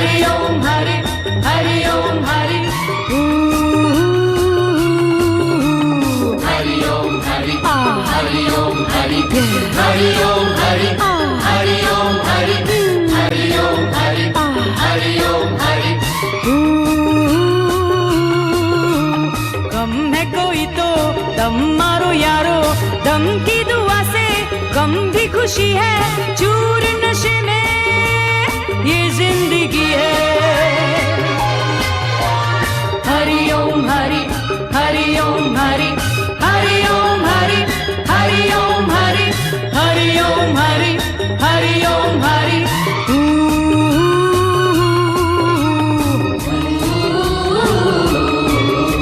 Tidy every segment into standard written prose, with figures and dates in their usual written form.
हरि ओम हरि हरि ओम हरि हरि ओम हरि हरि ओम हरि हरि ओम हरि हरि ओम हरि हरि ओम हरि हरि ओम हरि। गम है कोई तो दम मारो यारो, दम की दुआ से गम भी खुशी है, चूर नशे में ये जिंदगी है। Hari Om Hari Hari Om Hari Hari Om Hari Hari Om Hari Hari Om Hari Hari Om Hari.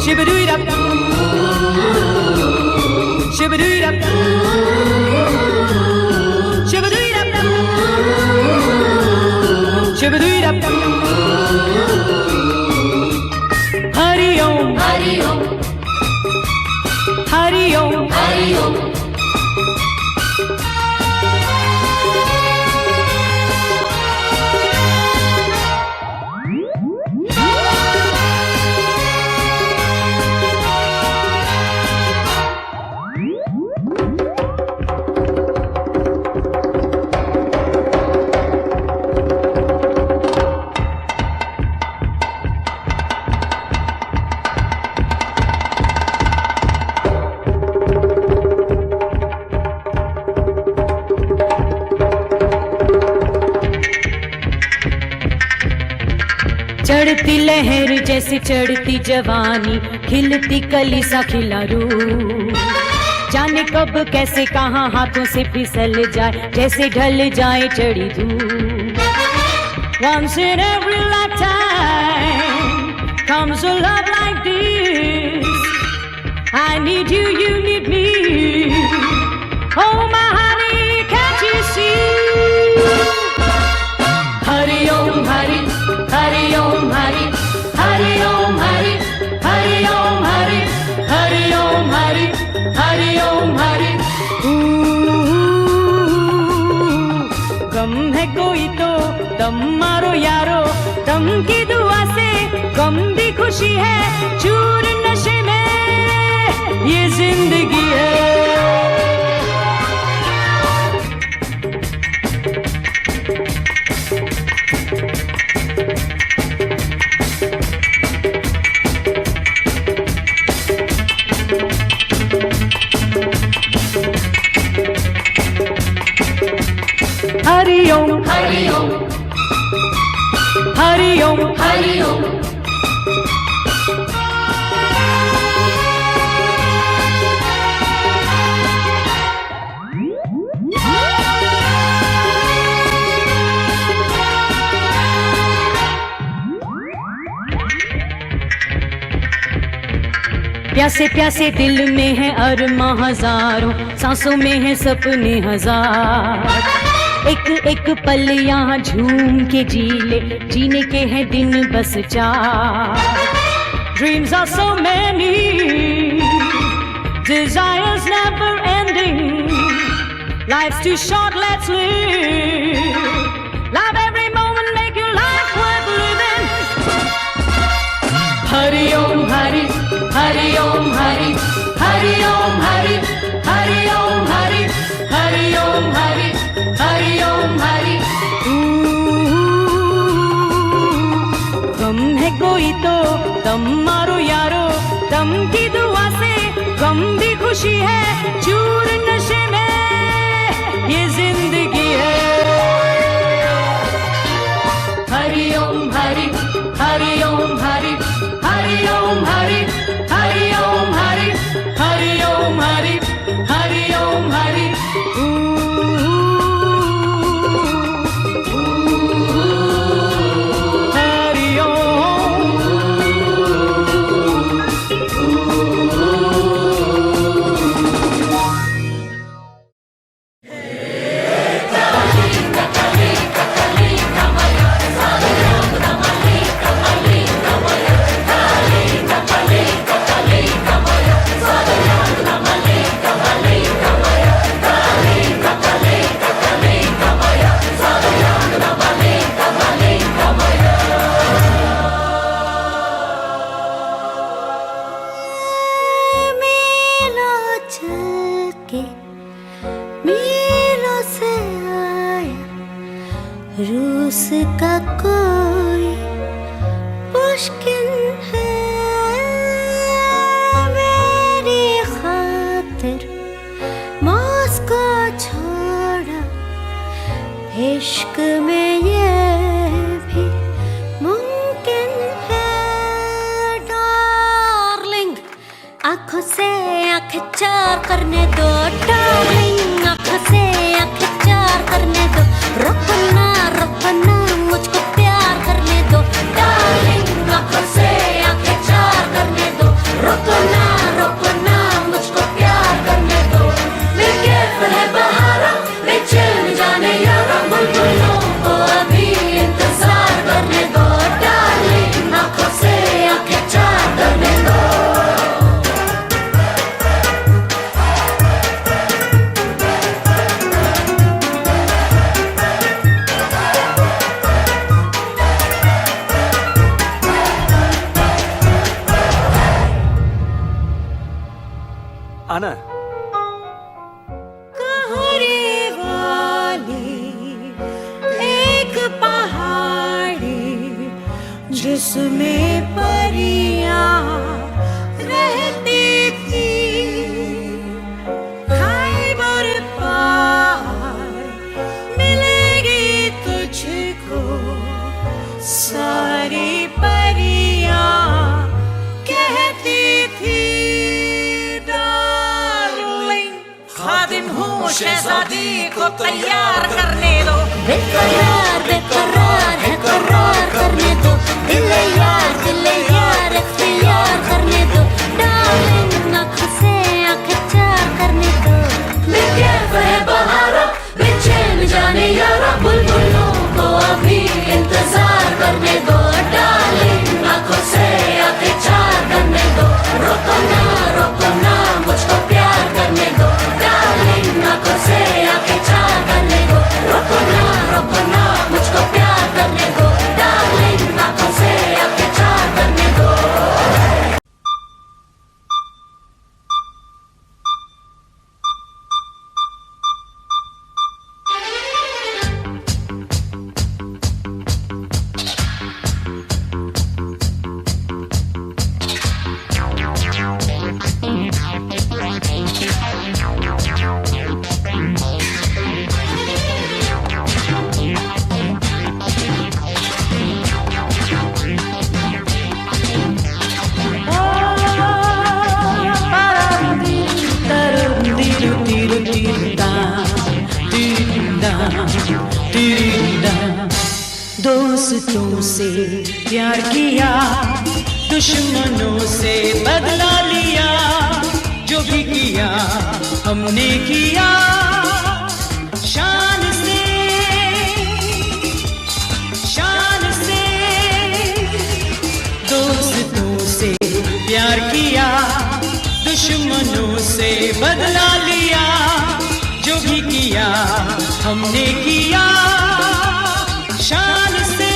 Shibadoo-dap, shibadoo-dap, shibadoo-dap, shibadoo-dap. Hari Om, Hari ओम Hari Om. हरि ओम। चढ़ती लहर जैसे चढ़ती जवानी, खिलती कली सा खिला रूह, जाने कब कैसे कहाँ हाथों से फिसल जाए, जैसे ढल जाए चढ़ी धूप। Once in every lifetime comes a love like this. I need you, you need me. Oh my honey, can't you see? Hari Om Hari Hari Om Hari Hari Om Hari Hari Om Hari Hari Om Hari Hari Om Hari. गम है कोई तो दम मारो यारो, दम की दुआ से गम भी खुशी है, चूर नशे में ये जिंदगी है। हरि ओम हरि ओम हरि ओम हरि ओम। प्यासे प्यासे दिल में है अरमां हजारों, सांसों में है सपने हजार, एक एक पल यहाँ झूम के जी ले, जीने के हैं दिन बस चार। Dreams are so many, desires never ending, life's too short, let's live, love every moment, make your life worth living. Hari Om Hari Hari Om Hari Hari Om Hari Hari Om Hari Hari Om Hari Hari Om Hari. गम है कोई तो दम मारो यारो, दम की दुआ से गम भी खुशी है, चूर नशे में ये जिंदगी है। हरि ओम हरि हरि ओम हरि हरि ओम हरि हरि ओम हरि हरि ओम हरि हरि ओम हरि। हरि ओम कोई मुश्किल है मेरी खातिर मॉस्को छोड़ा इश्क में ये भी मुमकिन है डार्लिंग आंखों से आंखें चार करने दो डार्लिंग आंखों से आंखें चार करने दो रुको ना मुझको प्यार करने दो डार्लिंग आंखों से आंखें चार करने दो रुको ना मुझको प्यार करने दो मैं कैफ है बहारा बेचैन जाने यारा बुलबुलों को अभी इंतजार करने दो डार्लिंग आंखों से आंखें चार करने दो आना कहरे वाली एक पहाड़ी जिसमें परियां रहती थी खैबर पार मिलेगी तुझको सारी परियां कहती थी खादिम हूँ शहजादी को तैयार करने दो बेकरार है करार करने दो दिल यार इख्तियार करने दो डार्लिंग आँखों से आँखें चार करने दो मैं कैफ है बहारा बेचैन जाने यारा बुलबुलों को अभी इंतजार करने दो डार्लिंग आँखों से आँखें चार करने दो रोको ना मुझको प्यार करने दो आंखों से आंखें चार करने दो रुको ना मुझको प्यार करने दो डार्लिंग आंखों से आंखें चार करने दो दोस्तों से प्यार किया दुश्मनों से बदला लिया जो भी किया हमने किया शान से दोस्तों से प्यार किया दुश्मनों से बदला लिया जो भी किया हमने किया शान से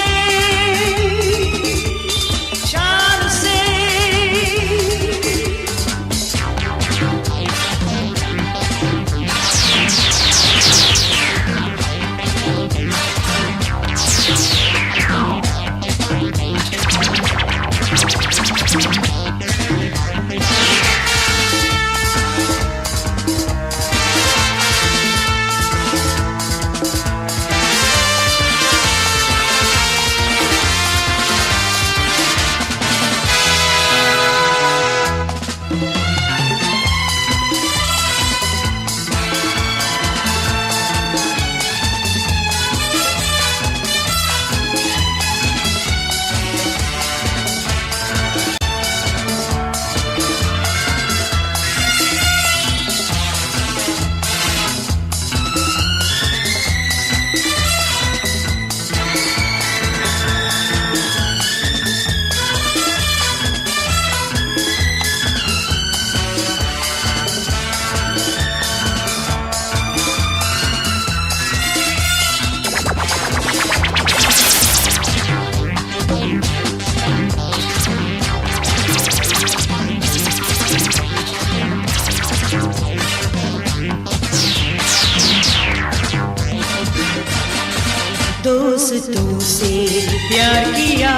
प्यार किया,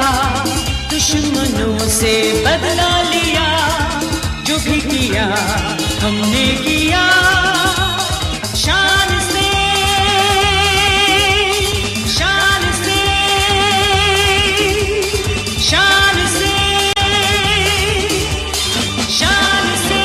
दुश्मनों से बदला लिया, जो भी किया हमने किया शान से, शान से, शान से, शान से।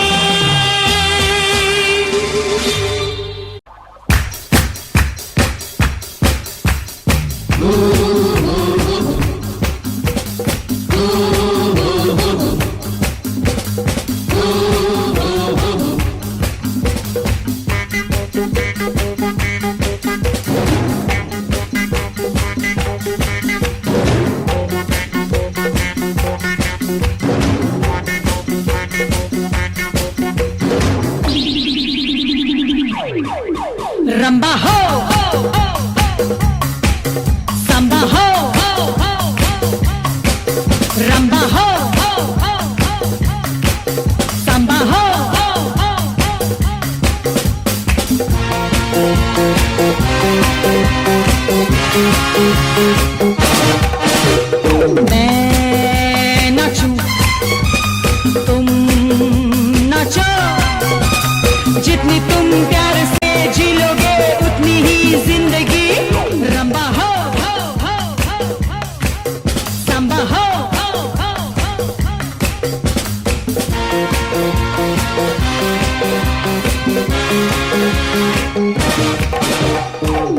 रंबा हो, सांबा हो, रंबा हो, सांबा हो। मैं नाचूं, तुम नाचो, जितनी तुम प्यार से जी लोगे उतनी ही जिंदगी। रंबा हो, सांबा हो,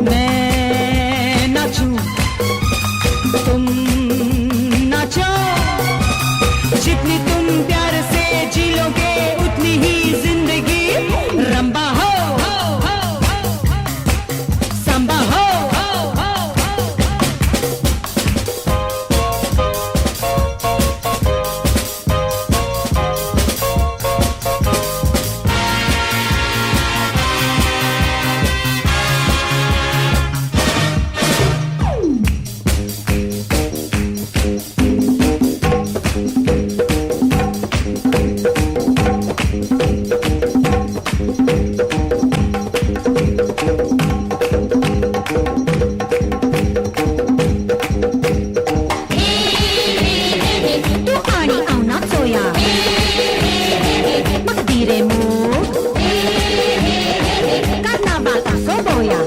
मैं नाचूं, तुम नाचो, जितनी तुम प्यार से जी लोगे उतनी ही जिंदगी। रंबा हो, सांबा हो। तू आणि आवना चोया मगदीरे मूग कार्नावाल असो बोया।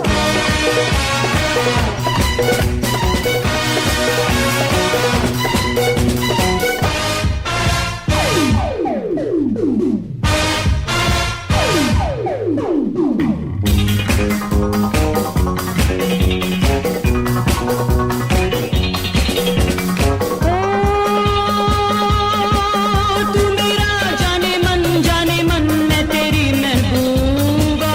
तू मेरा जाने मन, मैं तेरी महबूबा।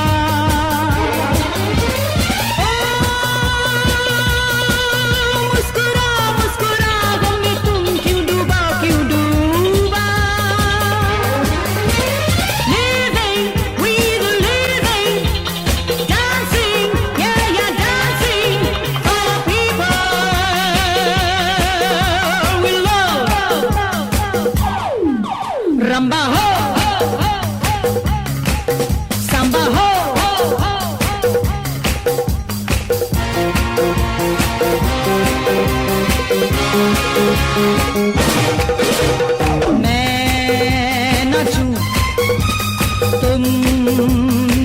मुस्कुरा मुस्कुरा गम में तुम क्यों डूबा, क्यों डूबा। Living, we're living, dancing, yeah dancing for people we love. रंबा हो, सांबा हो, मैं नाचूं, तुम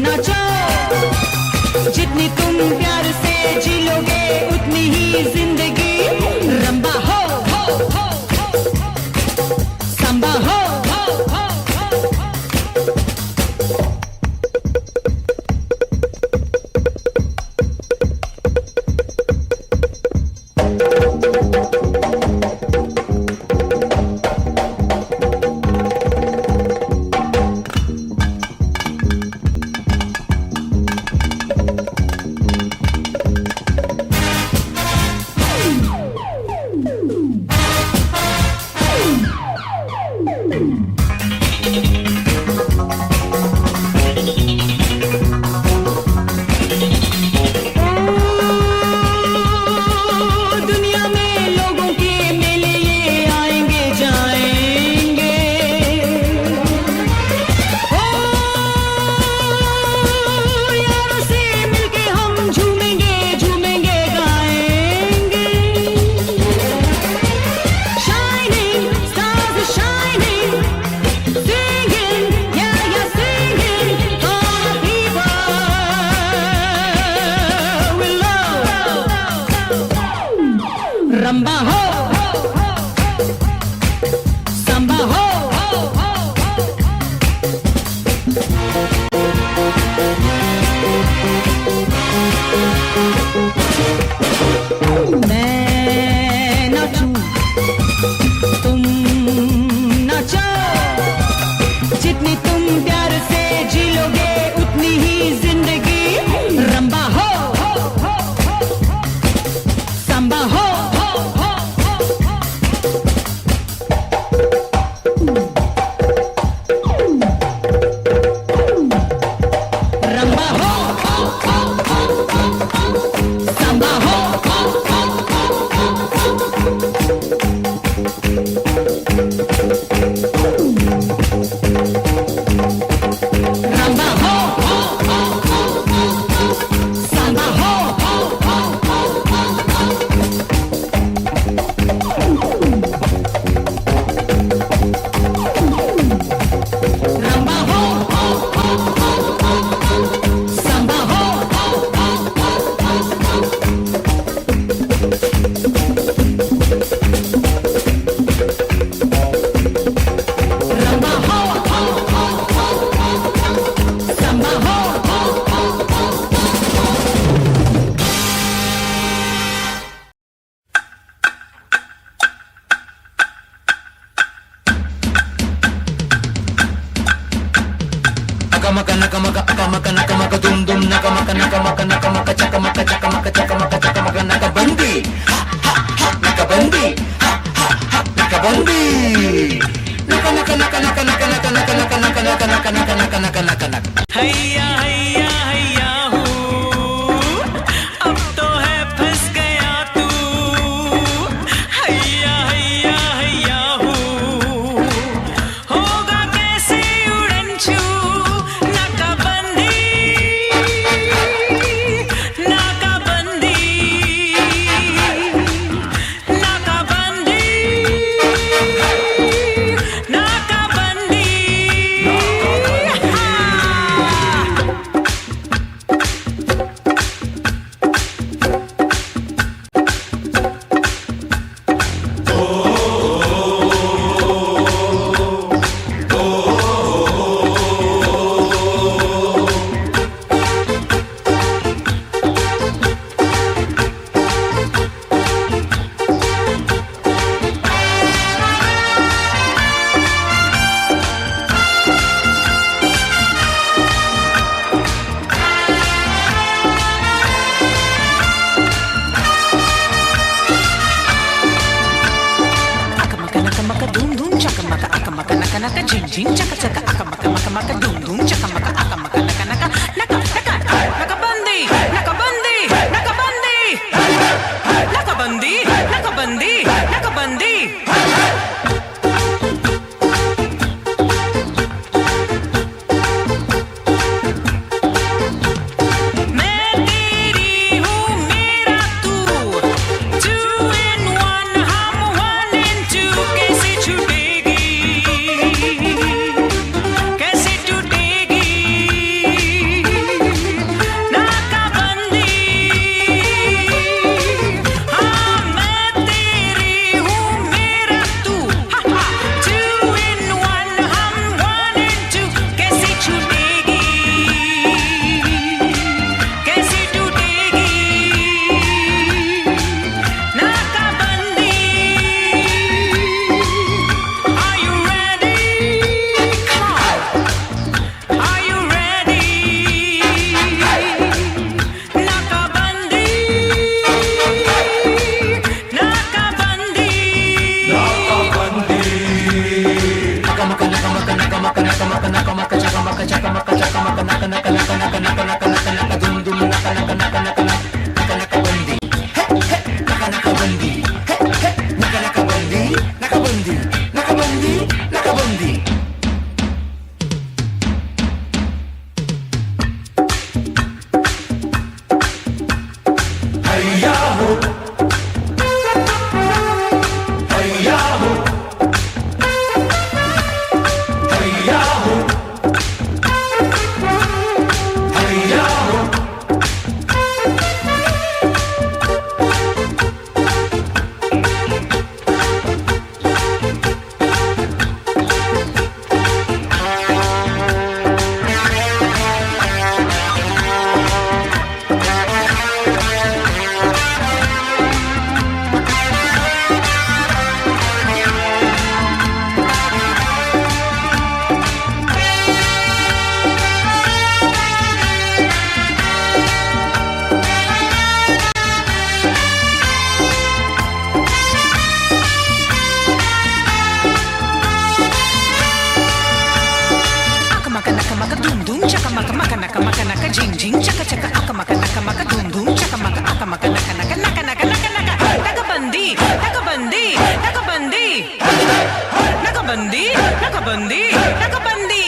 नाचो, जितनी तुम प्यार से जी लोगे उतनी ही जिंदगी। रंबा हो, सांबा हो। रंबा हो सांबा हो मैं नाचूं तुम नाचो जितनी तुम प्यार से जी लोगे उतनी ही जिंदगी रंबा हो सांबा हो रंबा हो सांबा हो रंबा हो सांबा हो रंबा हो सांबा हो रंबा हो सांबा हो Nakamaka nakamaka akamaka nakamaka dum dum nakamaka nakamaka nakamaka chakamaka chakamaka chakamaka chakamaka nakabandi ha ha ha nakabandi ha ha ha nakabandi naka naka naka naka naka naka naka naka naka naka naka naka naka naka naka naka हैया हैया हैया हूँ अब तो है फंस गया तू हैया हैया हैया हूँ होगा कैसे उड़न छू नाकाबंदी नाकाबंदी नाकाबंदी नाकाबंदी Akamaka nakamaka dum dum chakamaka akamaka naka naka jing jing chaka chaka akamaka maka maka dum dum chakamaka akamaka naka naka naka naka nakabandi nakabandi nakabandi nakabandi nakabandi nakabandi मैं तेरी हूँ मेरा तू 2 in 1 हम 1 in 2 कैसे छूटेगी कैसे टूटेगी नाकाबंदी हाँ मैं तेरी हूँ मेरा तू 2 in 1 हम 1 in 2 कैसे छूटेगी कैसे टूटेगी नाकाबंदी Are you ready? Come on. Are you ready? नाकाबंदी नाकाबंदी nakamaka nakamaka nakamaka nakamaka nakamaka chakamaka chakamaka chakamaka naka naka naka naka naka naka naka naka dum dum naka naka naka naka naka naka bandi he he naka naka bandi he he naka naka bandi naka bandi naka bandi naka bandi हैया हो हैया हो हैया हो हैया हो akmaka naka maka naka jing jing chaka chaka akmaka naka maka dum dum chaka maka akmaka naka naka naka naka naka naka nakabandi nakabandi nakabandi nakabandi nakabandi nakabandi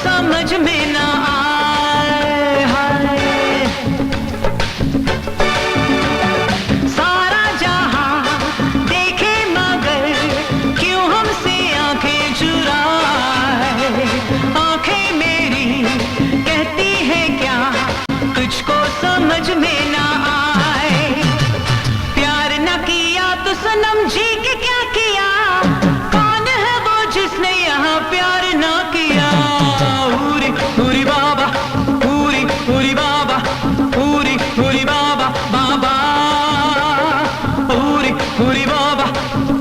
समझ में ना आए। हाय सारा जहां देखे मगर क्यों हमसे आंखें चुराए। आंखें मेरी कहती है क्या तुझको समझ में ना आए। प्यार न किया तो सनम जी के क्या किया। कौन है वो जिसने यहाँ प्यार ना किया। पूरी पूरी बाबा पूरी पूरी बाबा पूरी पूरी बाबा बाबा पूरी पूरी बाबा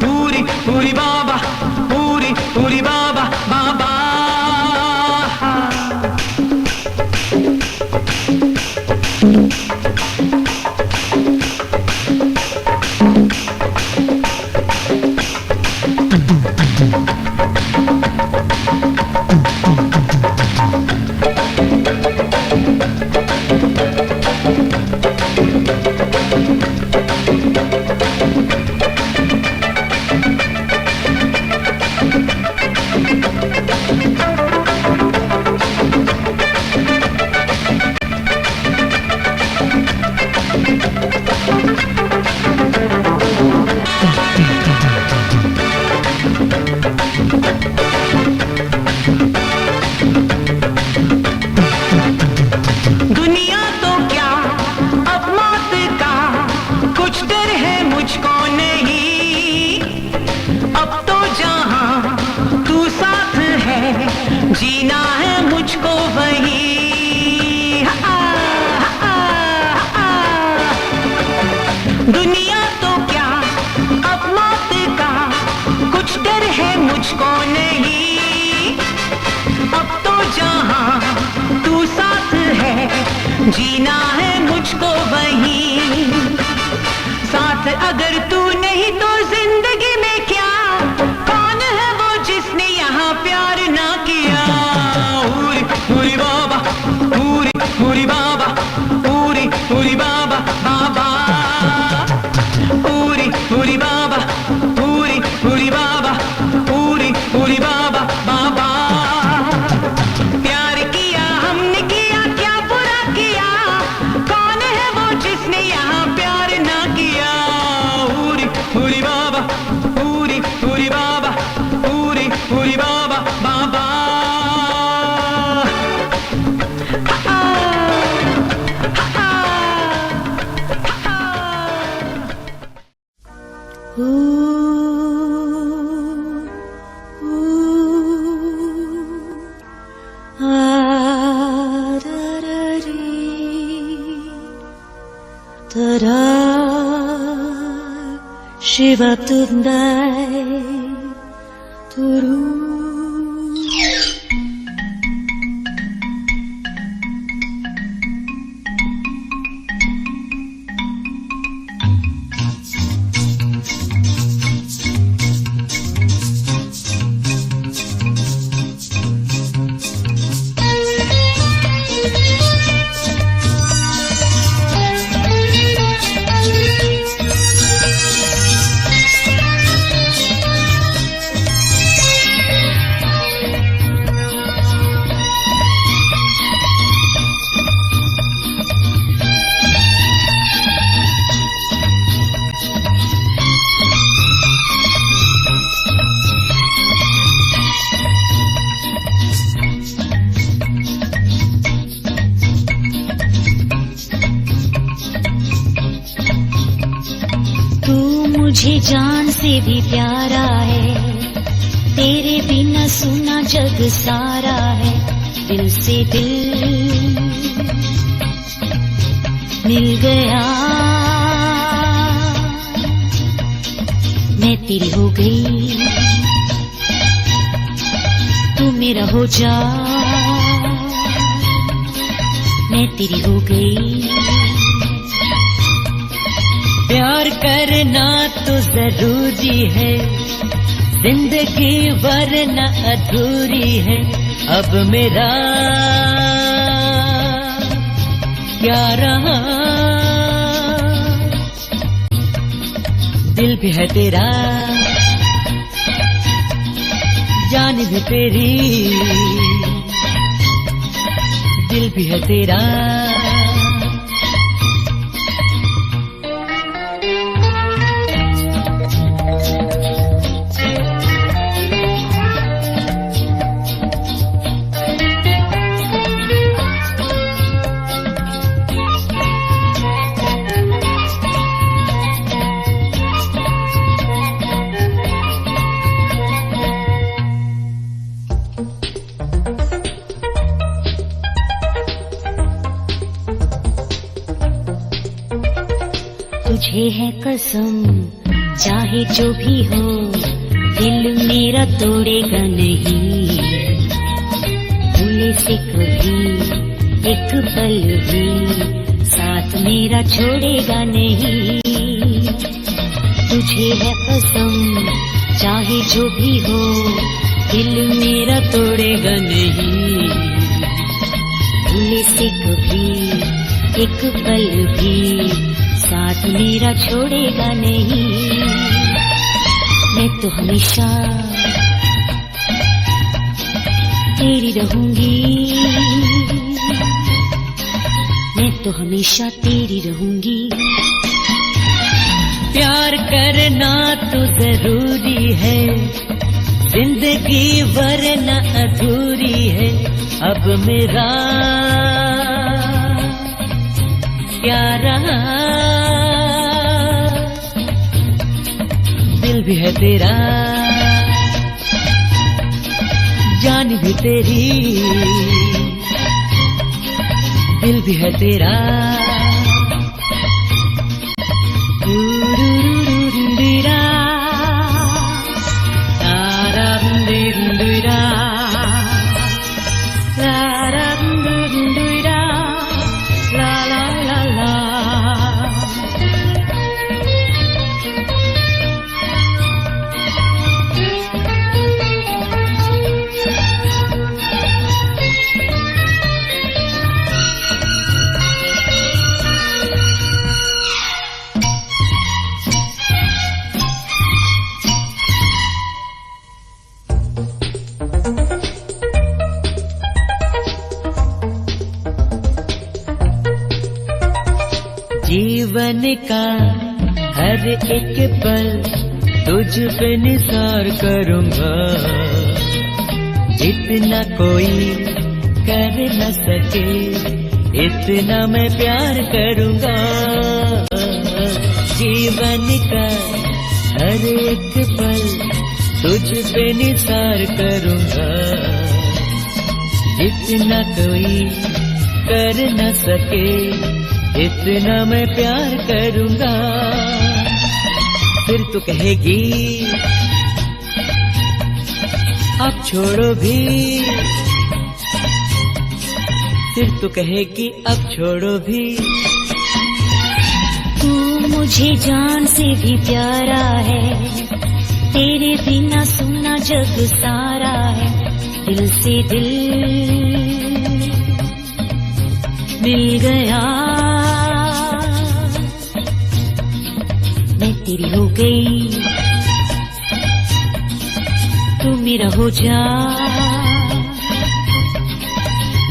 पूरी पूरी बाबा पूरी पूरी बाबा बाबा। दुनिया तो क्या अब मौत का कुछ डर है मुझको नहीं। अब तो जहां तू साथ है जीना है मुझको वही। दुनिया तो क्या अब मौत का कुछ डर है मुझको नहीं। अब तो जहां तू साथ है जीना है मुझको वही। साथ अगर तू नहीं तो जिंदगी में क्या। कौन है वो जिसने यहाँ प्यार ना किया। पूरी पूरी बाबा पूरी पूरी बाबा पूरी पूरी बाबा बाबा पूरी पूरी बाबा पूरी पूरी बाबा पूरी पूरी बाबा बाबा। प्यार किया हमने किया क्या बुरा किया। कौन है वो जिसने यहाँ प्यार ना किया। पूरी पूरी बाबा पूरी पूरी बाबा पूरी पूरी बाबा बाबा। Shiva Tundai Turu. मुझे जान से भी प्यारा है। तेरे बिना सुना जग सारा है। दिल से दिल मिल गया। मैं तेरी हो गई तू मेरा हो जा। मैं तेरी हो गई। प्यार करना तो जरूरी है। जिंदगी वरना अधूरी है। अब मेरा क्या रहा। दिल भी है तेरा जान भी तेरी दिल भी है तेरा। तुझे है कसम चाहे जो भी हो, दिल मेरा तोड़ेगा नहीं। भूले से कभी एक पल भी साथ मेरा छोड़ेगा नहीं। तुझे है कसम चाहे जो भी हो, दिल मेरा तोड़ेगा नहीं। भूले से कभी एक पल भी साथ मेरा छोड़ेगा नहीं। मैं तो हमेशा तेरी रहूंगी, मैं तो हमेशा तेरी रहूंगी। प्यार करना तो जरूरी है, जिंदगी वरना अधूरी है। अब मेरा क्या रहा, दिल भी है तेरा, जान भी तेरी, दिल भी है तेरा। जीवन का हर एक पल तुझ पे निसार करूंगा, इतना कोई कर न सके इतना मैं प्यार करूंगा। जीवन का हर एक पल तुझ पे निसार करूंगा, इतना कोई कर न सके इतना मैं प्यार करूंगा। फिर तू कहेगी अब छोड़ो भी, फिर तू कहेगी अब छोड़ो भी। तू मुझे जान से भी प्यारा है, तेरे बिना सुना जग सारा है। दिल से दिल मिल गया, मैं तेरी हो गई, तू मेरा हो जा,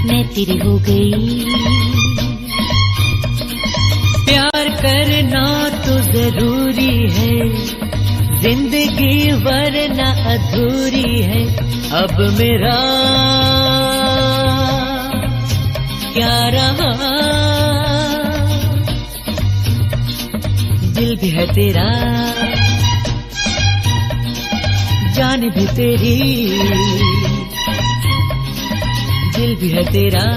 मैं तेरी हो गई। प्यार करना तो जरूरी है, जिंदगी वरना अधूरी है। अब मेरा क्या रहा, दिल भी है तेरा, जान भी तेरी, दिल भी है तेरा।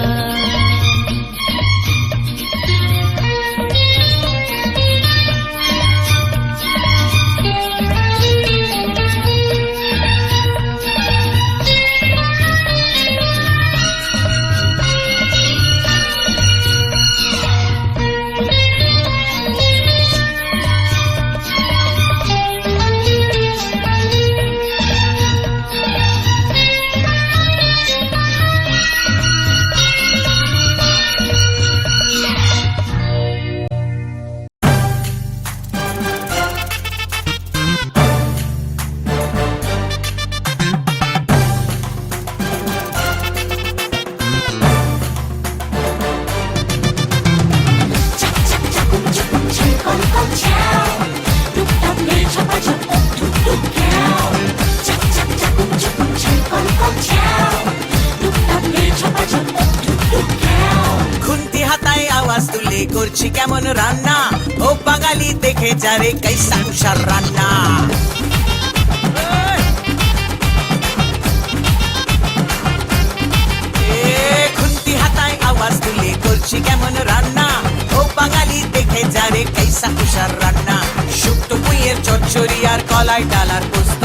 কেমন রান্না ও বাঙালি দেখে যারে कैसा উষার রান্না খুন্তি হাতায় আওয়াজ তুলে করছি কেমন রান্না ও বাঙালি দেখে যারে कैसा উষার রান্না শুক্তো পুঁইয়ের চচ্চড়ি আর কলাই ডালার পোস্ত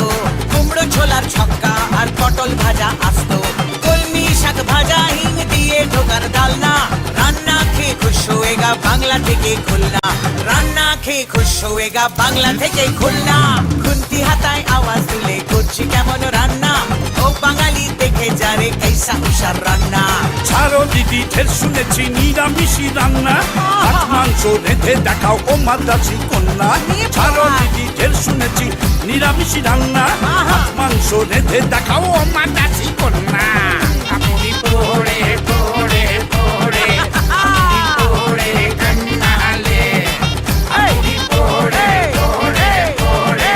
কুমড়ো ছোলার ছক্কা আর পটল ভাজা আস্ত কলমি শাক ভাজা হিং দিয়ে ঢোকার ডালনা রান্না খেয়ে খুশ হয়েগা বাংলা থেকে খুলনা রান্না খেয়ে খুশ হয়েগা বাংলা থেকে খুলনা খুন্তি হাতায় আওয়াজ তুলে করছি কেমন রান্না ও বাঙালি দেখে যারে कैसा উষার রান্না ছাড়ো দিদি ঢের শুনেছি নিরামিষি রান্না মাছ মাংস রেঁধে দেখাও ও মাদ্রাসি কন্যা ছাড়ো দিদি ঢের শুনেছি নিরামিষি রান্না মাছ মাংস রেঁধে দেখাও ও মাদ্রাসি কন্যা আপনি পড়ে পড়ে পড়ে আপনি পড়ে কান্নালে আপনি পড়ে পড়ে পড়ে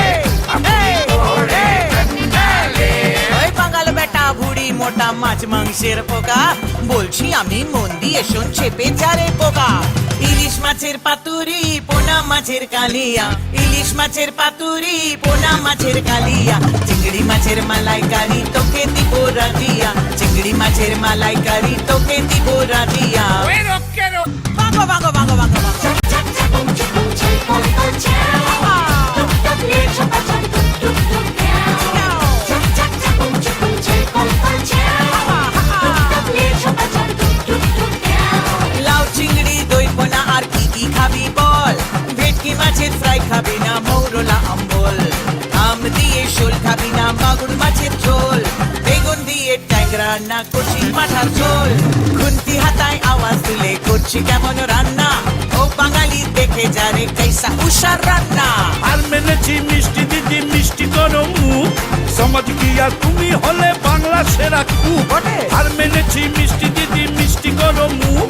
আপনি পড়ে কান্নালে ওই বাঙাল বেটা বুড়ি মোটা মাছ মাংসের পোকা বলছি আমি মন দিয়ে শোন চেপে যারে পোকা ইলিশ মাছের পাতুরি পোনা মাছের কালিয়া ইলিশ মাছের পাতুরি পোনা মাছের কালিয়া চিংড়ি মাছের মালাইকারি তোকে দিব রাজিয়া চিংড়ি মাছের মালাইকারি তোকে দিব রাজিয়া ভাগো ভাগো ভাগো ভাগো ভাগো লাউ চিংড়ি দই পোনা আর কি কি খাবি বল ভেটকি মাছের ফ্রাই খাবি না মৌরলা আম্বল আম দিয়ে শোল খাবি না মাগুর মাছের ঝোল বেগুন দিয়ে ট্যাংরা না কচি পাঠার ঝোল খুন্তি হাতায় আওয়াজ তুলে করছি কেমন রান্না ও বাঙালি দেখে যারে कैसा উষার রান্না আর মেনেছি মিষ্টি দিদি মিষ্টি করো মুখ সমাজ কি আর তুমি হলে বাংলা সেরা কুক আর মেনেছি মিষ্টি দিদি মিষ্টি করো মুখ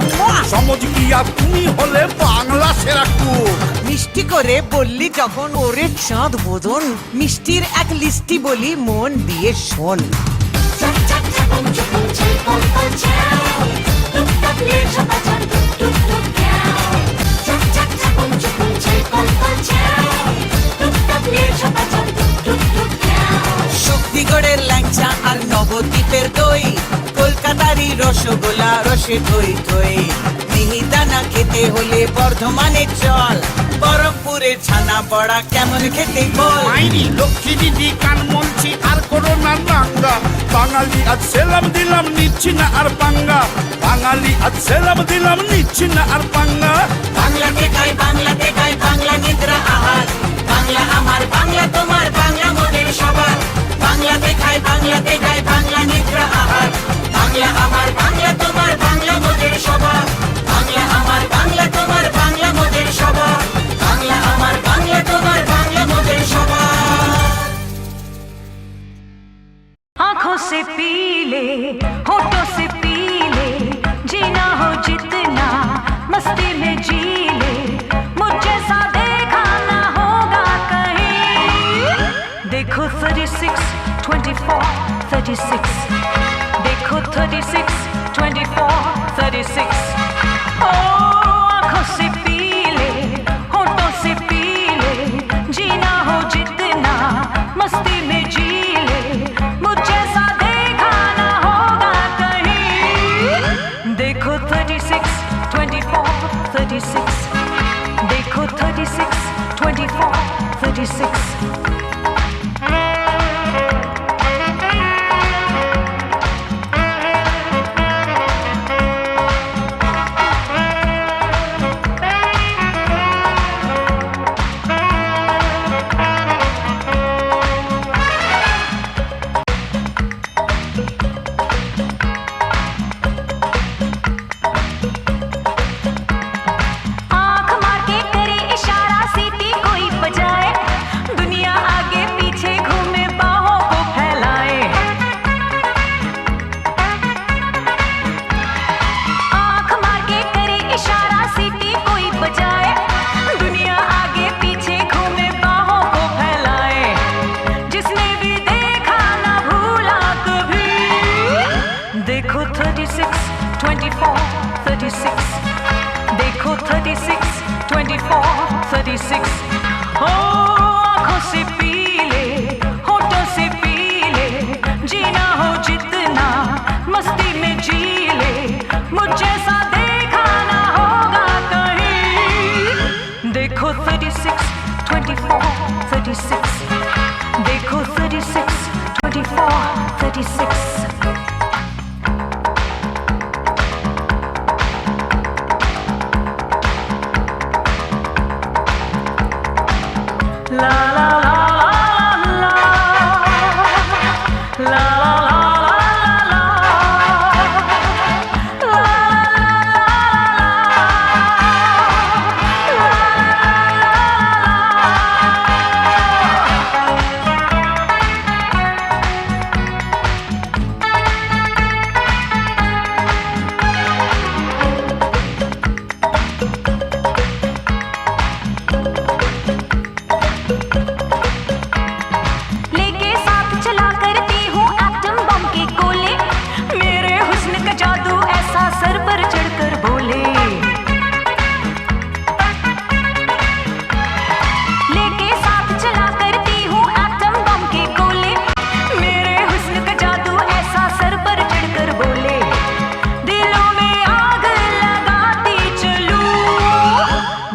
সমাজ কি আর তুমি হলে বাংলা সেরা কুক মিষ্টি করে বললি যখন ওরে চাঁদ বোধন মিষ্টির এক লিস্টি বলি মন দিয়ে শোন শক্তিগড়ের ল্যাংচা আর নবদ্বীপের দই কলকাতারই রসগোল্লা রসে ধই ধই মিহিদানা খেতে হলে বর্ধমানের চল বরফপুরের ছানা বড়া কেমন খেতে বল মাইরি লক্ষ্মী দিদি কান মনছি আর করোনা রাঙ্গা বাঙালি আজ সেলাম দিলাম নিচ্ছি না আর পাঙ্গা বাঙালি আজ সেলাম দিলাম নিচ্ছি না আর পাঙ্গা বাংলাতে খাই বাংলা নিদ্রা আহার বাংলা আমার বাংলা তোমার বাংলা মোদের সবার বাংলাতে খাই বাংলা নিদ্রা আহার বাংলা আমার বাংলা তোমার বাংলা মোদের সবার বাংলা আমার বাংলা তোমার বাংলা মোদের সবার বাংলা আমার বাংলা তোমার বাংলা মোদের সবার आंखों से पी ले होठों से पी ले जीना हो जितना मस्ती में जी ले मुझ जैसा देखा ना होगा कहीं देखो 36 24 36 देखो 36 24 36 ओ आंखों से पी ले होठों से पी ले जीना हो जितना मस्ती में जी ले मुझ जैसा देखा ना होगा कहीं देखो 36 24 36 देखो 36 24 36 आँख मार के करे इशारा सीटी कोई बजाए दुनिया 36 हो आंखों से पी ले होठों से पी ले जीना हो जितना मस्ती में जी ले मुझ जैसा देखा ना होगा कहीं देखो 36 24 36 देखो 36 24 36 La la la la la la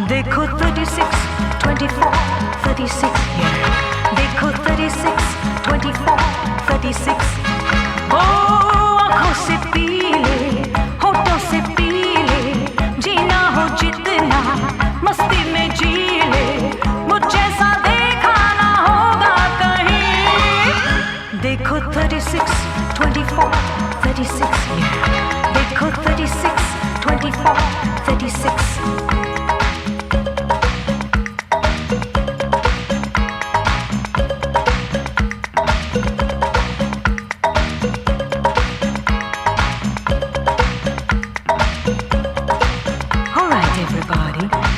देखो 36 24 36 देखो 36 24 36 ओ आंखों से पी ले होठों से पी ले जीना हो जितना मस्ती में जी ले मुझ जैसा देखा ना होगा कहीं देखो 36 24 36 देखो 36 24 36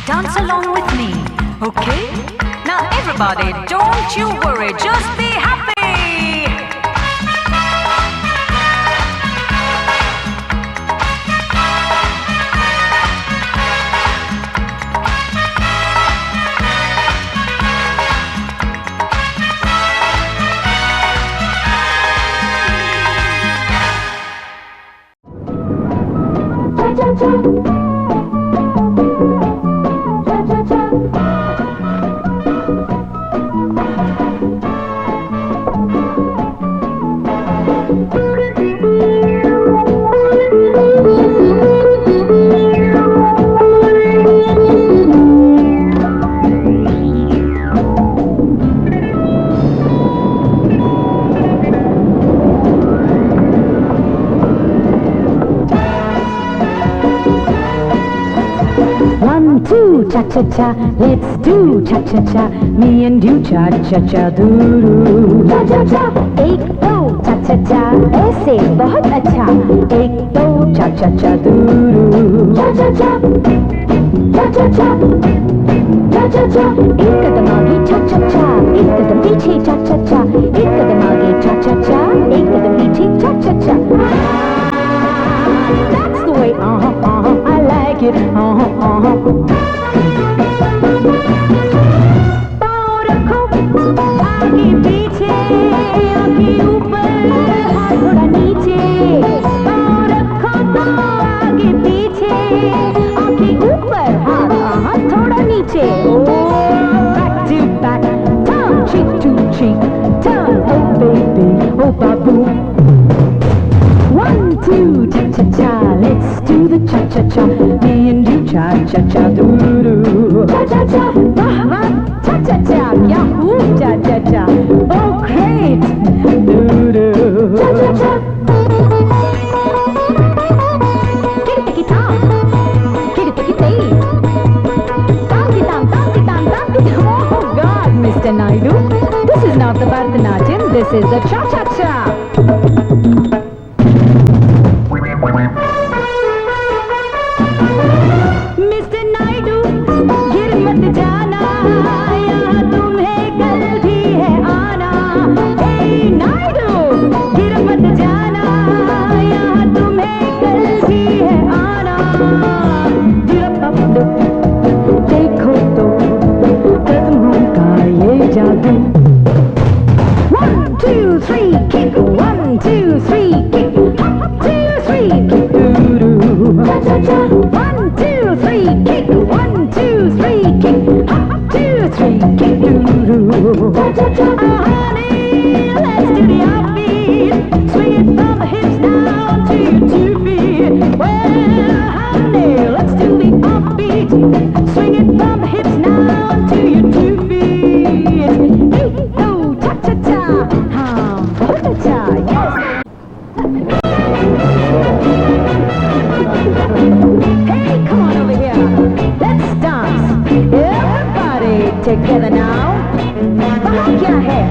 Dance along with me, okay? Now everybody, don't you worry, just be happy. Cha-cha-cha, let's do cha-cha-cha, me and you cha-cha-cha doo-doo. Cha-cha-cha, एक दो cha-cha-cha, ऐसे बहुत अच्छा, एक दो cha-cha-cha doo-doo. Cha-cha-cha, cha-cha-cha, cha-cha-cha, एक कदम आगे cha-cha-cha, एक कदम पीछे cha-cha-cha, एक कदम आगे cha-cha-cha, एक कदम पीछे cha-cha-cha. That's the way, I like it, पाँव रखो आगे पीछे आँखें ऊपर हाथ थोड़ा नीचे पाँव रखो तो आगे पीछे आँखें ऊपर हाथ थोड़ा नीचे back to back turn cheek to cheek turn oh baby oh babu 1 2 cha cha cha let's do the cha cha cha me and you cha cha cha doo doo cha cha cha wah wah cha cha cha yahoo cha cha cha oh great doo doo cha cha cha kitty tam oh God Mr. Naidu this is not the Bharatanatyam this is the cha cha cha Mr. Naidu, गिर मत जाना, यहाँ तुम्हें कल भी है आना. Hey Naidu, गिर मत जाना, यहाँ तुम्हें कल भी है आना. देखो तो का ये जादू 1 2 3 kick 1 2 3 kick 2 3 kick doo cha cha cha 1 2 3 kick 1 2 3 kick 2 3 kick doo cha cha cha honey let's do the offbeat swing it from the hips down to your 2 feet well honey let's do the offbeat swing it from the hips down to your 2 feet hey oh cha cha cha cha cha yes hey come on over here let's dance everybody together now वहाँ क्या है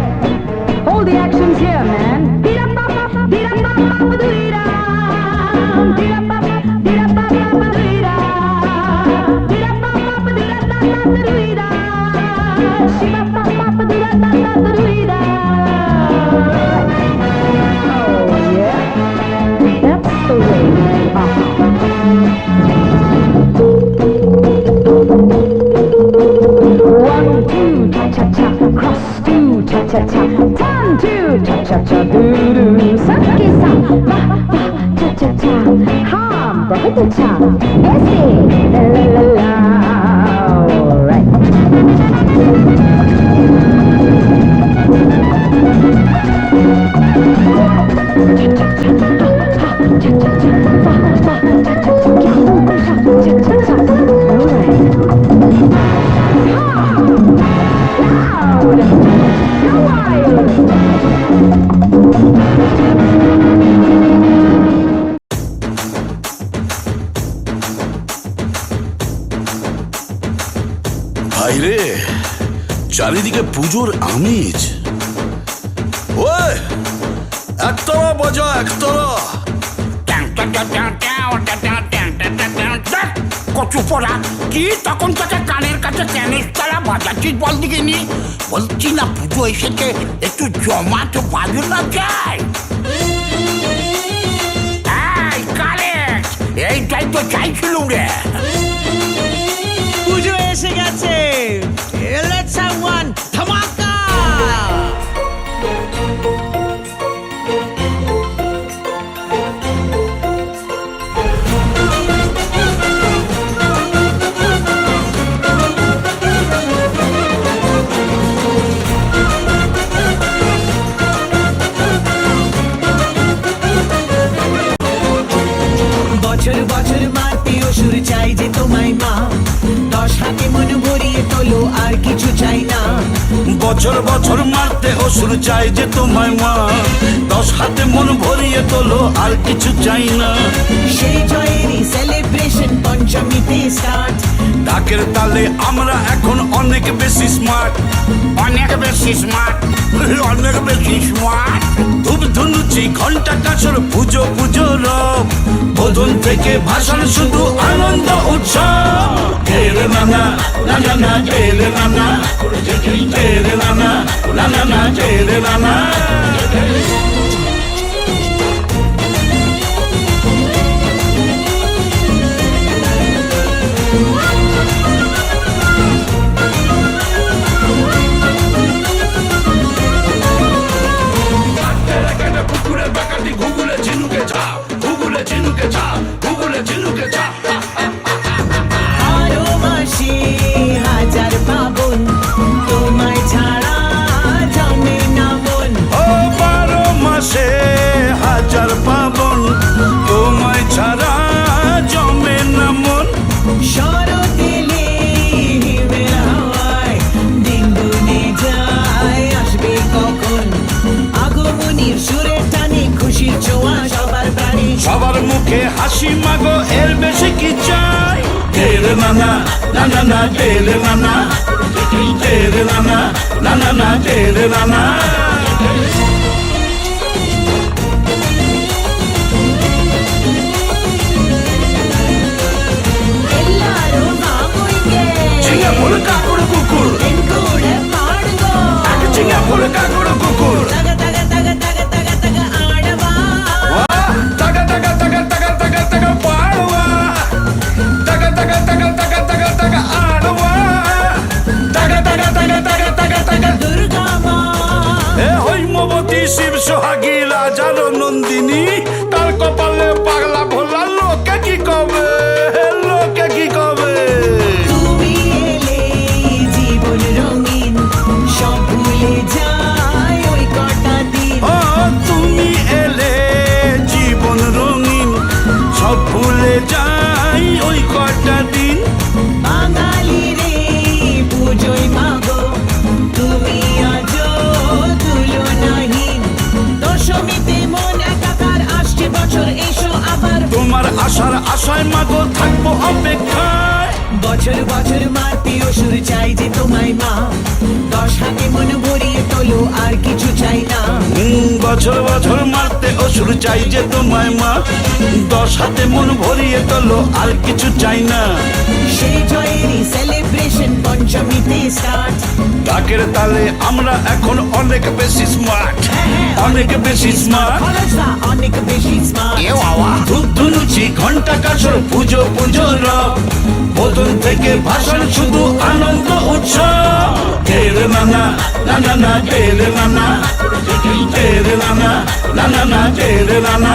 hold the actions here man beat up do it down beat up do it down beat up do it down do it down shiba do it down oh yeah that's the way one two cha cha cha cross two cha cha cha turn two cha cha cha doo doo सबके साथ वाह वाह cha cha cha हाँ बहुत अच्छा ऐसे la la la la alright ভাইরে চারিদিকে পুজোর আমেজ ওই একতলা বাজা একতলা কচু পড়া কি তখন থেকে কানের কাছে টেনিস খেলা বাজাচ্ছিস বল দিকে নি বলছি না পুজো এসেছে একটু জমাটো বাজু না চাই এই কালেক্স এইটাই তো চাইছিলুম রে পুজো এসে গেছে লেটস হ্যাভ ওয়ান ধামাকা বছর বছর মারতে অসুর চাই যে তোমায় মা 10 হাতে মন ভরিয়ে তোলো আর কিছু চাই না বছর বছর মারতে অসুর চাই যে তোমায় মা 10 হাতে মন ভরিয়ে তোলো আর কিছু চাই না সেই জয়েরই সেলিব্রেশন পঞ্চমীতে স্টার্ট ডাকের তালে আমরা এখন অনেক বেশি স্মার্ট অনেক বেশি স্মার্ট অনেক বেশি স্মার্ট ধূপ ধুনুচি ঘন্টা কাছর পুজো পুজো রব বোধন থেকে ভাষণ শুধু আনন্দ উৎসব তেরে নানা নানা না তেরে নানা তেরে নানা নানা না তেরে নানা আরো মাসে হাজার পাবন তোমায় ছাড়া জানে না মন ও 12 মাসে হাজার পাবন তোমায় ছাড়া জমে না মন শরতেলে হিমের হাওয়ায় দিন গুনে যায় আসবে কখন আগমনীর সুরের টানে খুশির ছোঁয়া সবার প্রাণে সবার মুখে হাসি মাগো এর বেশি কি চাই তেরে নানা নানা না তেরে নানা তেরে নানা নানা না তেরে নানা எல்லாரும் வாங்குங்க சிங்க முழுக்கா குடு குக்குர் என் கூட பாடுங்க சிங்க முழுக்கா குடு குக்குர் தக தக தக தக தக தக ஆடவா தக தக தக தக தக தக பாடுவா தக தக தக தக தக தக ஆடுவா தக தக தக தக தக বছর বছর মারতে অসুর চাই যে তোমায় মা 10 হাতে মন ভরিয়ে তোলো আর কিছু চাই না বছর বছর মারতে অসুর চাই যে তোমায় মা 10 হাতে মন ভরিয়ে তোলো আর কিছু চাই না সেই জয়েরই সেলিব্রেশন পঞ্চমীতে স্টার্ট ডাকের তালে আমরা এখন অনেক বেশি স্মার্ট অনেক বেশি স্মার্ট অনেক বেশি স্মার্ট ধূপ ধুনুচি ঘন্টা কাসর পুজো পুজো রব বোতল থেকে ভাষণ শুধু আনন্দ উৎসব তেরে নানা নানা না তেরে নানা তেরে নানা নানা না তেরে নানা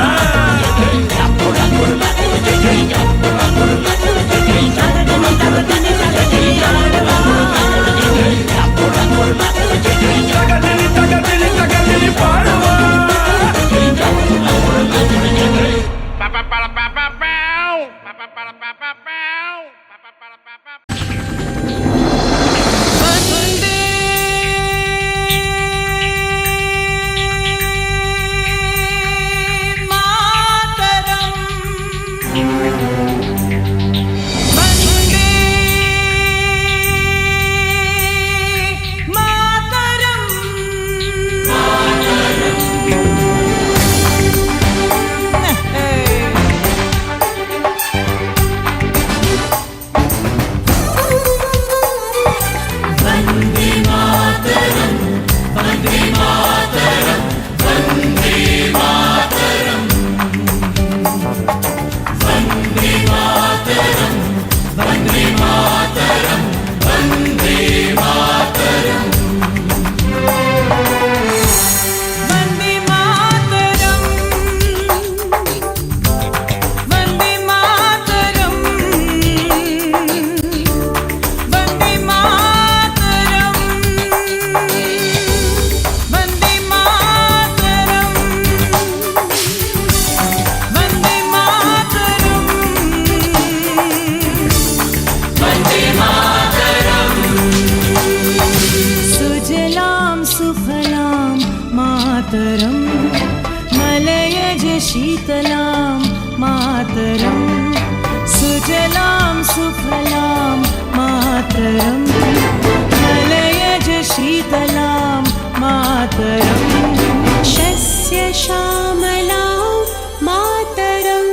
मातरम मलयज शीतलां मातरम सुजलां सुफलां मातरम मलयज शीतलां मातरम शस्य श्यामलां मातरम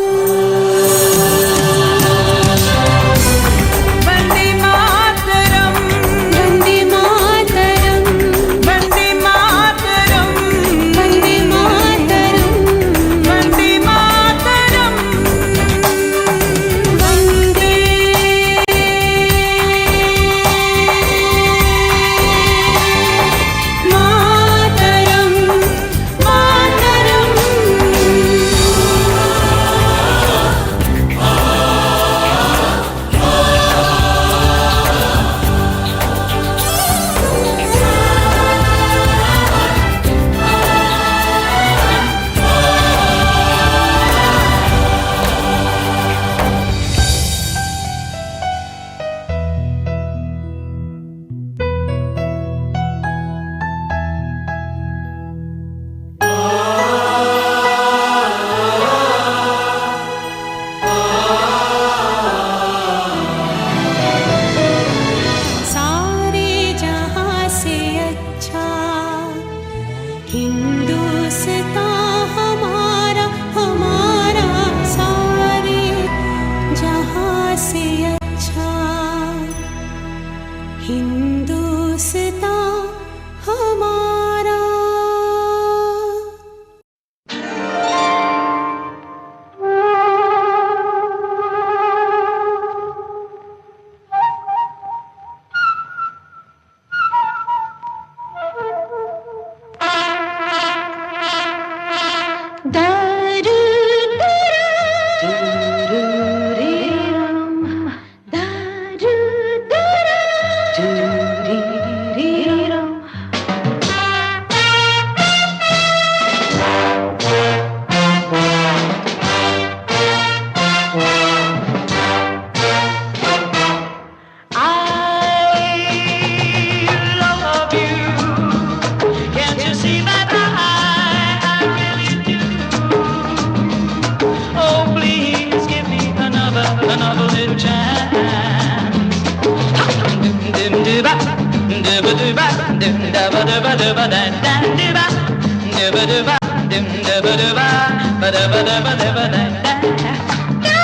dum da ba da ba da ba da da do ba dum da ba da ba da ba da ba da ba da da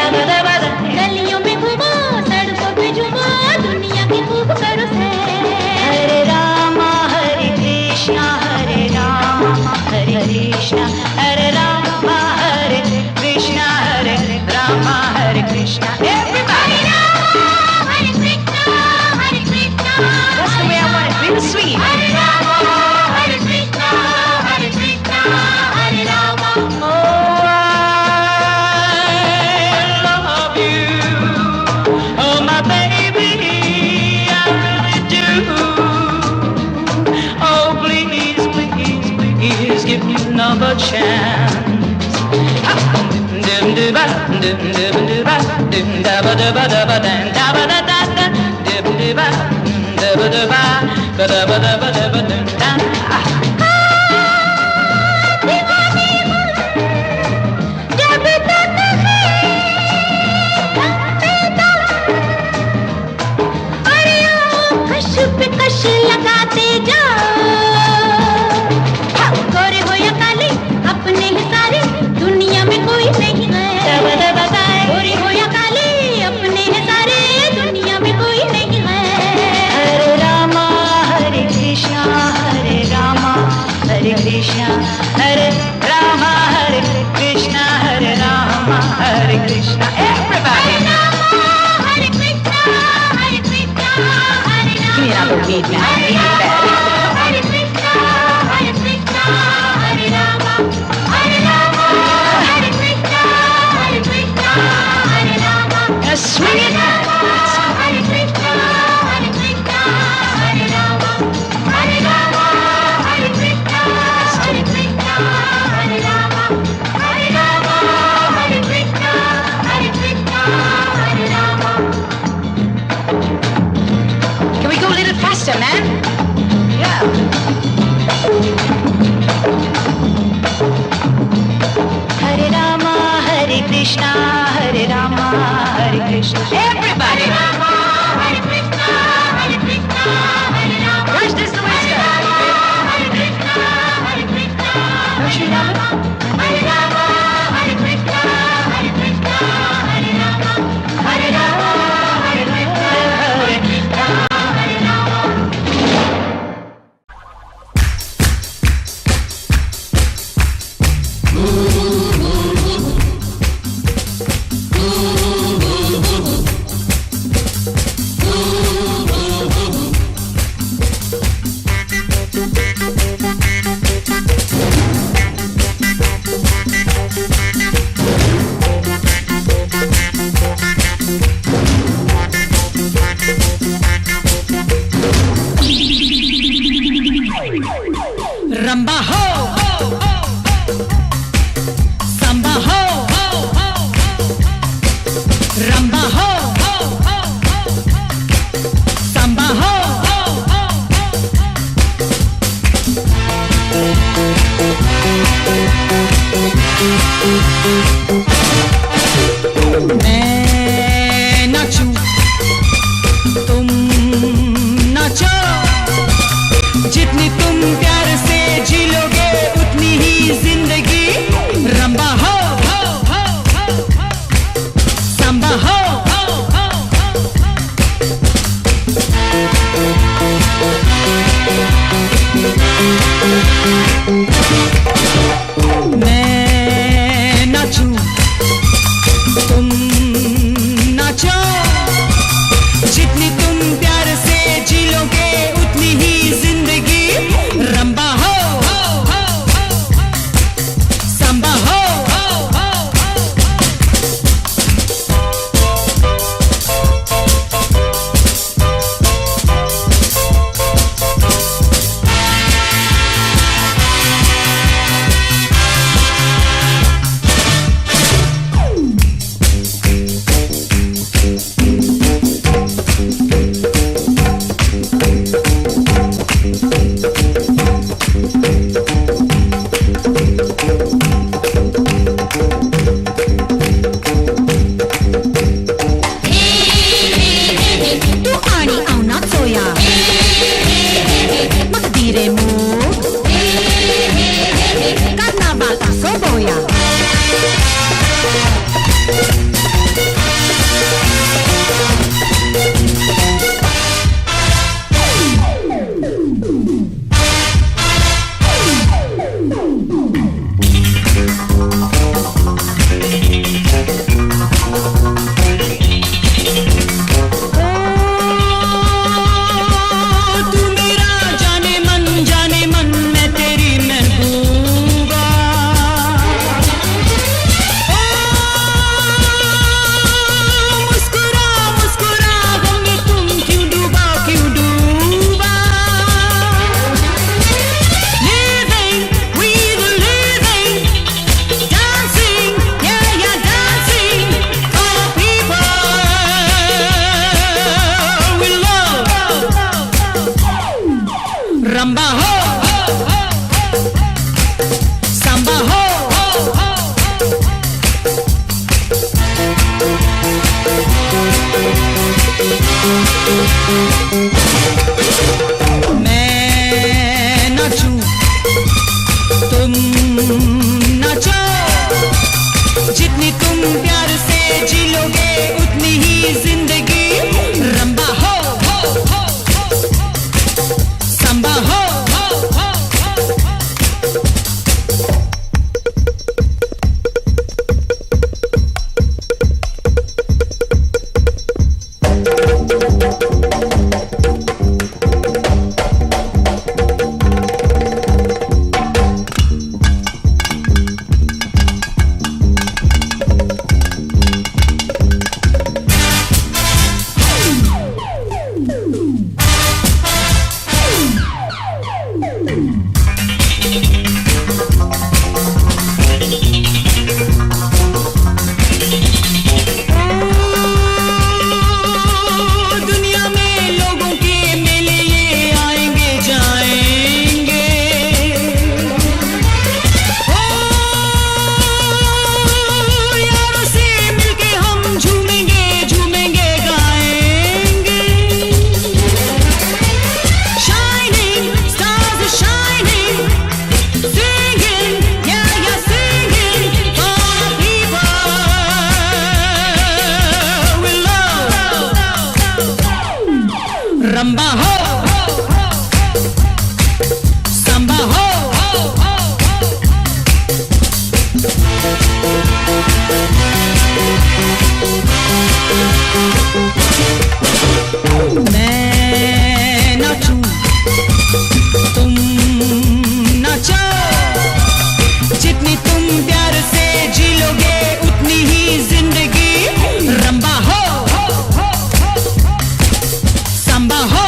गलियों में घूमो सड़कों पे झूमो दुनिया की खूब करो सैर हरे रामा हरे कृष्णा हरे कृष्णा हरे रामा हरे कृष्णा हरे रामा हरे Krishna everybody Hare Krishna that's the way I want it real sweet Hare Rama Hare Krishna Hare Rama another chance. Dum dum ba dum dum dum ba dum da ba da ba da ba da ba da da da dum dum ba da ba da ba da ba da ba da ba dum da. कश लगाते जाओ गोरे हो या काले अपने ही सारे दुनिया में कोई नहीं है गोरे हो या काले अपने ही सारे दुनिया में कोई नहीं है हरे रामा हरे कृष्णा हरे रामा हरे कृष्णा हरे रामा हरे कृष्णा हरे रामा हरे Krishna everybody Hare Krishna Hare Krishna Hare Rama Give me another weed, man. I need it bad. Hare Krishna Hare Krishna Hare Rama Hare Rama Hare Krishna Hare Rama Now swing it. Hare Krishna Hare Rama Hare Rama Hare Krishna Hare Rama Hare Rama Hare Krishna Hare Rama Can we go a little faster, man? Yeah. Hare Rama Hare Krishna Hare Krishna Everybody. Hare Krishna Hare Rama Watch this, the way it's going. Hare Krishna Don't you love it? Hare Rama Hare Krishna Hare Rama Hare Rama Hare Krishna Hare Rama Ramba ho, samba ho, ramba ho, samba ho. मैं नाचूं, तुम नाचो, जितनी तुम प्यार से जी लोगे उतनी ही जिंदगी रंबा हो सांबा हो मैं नाचूं तुम नाचो जितनी तुम प्यार से जी लोगे उतनी ही जिंदगी रंबा हो सांबा हो Samba ho, samba ho. मैं नाचूं, तुम नाचो, जितनी तुम प्यार से जी लोगे उतनी ही जिंदगी। रंबा हो, संबा हो, रंबा हो, संबा हो, मैं नाचूं, तुम नाचो, जितनी तुम प्यार से जी लोगे उतनी ही जिंदगी। रंबा हो, संबा हो,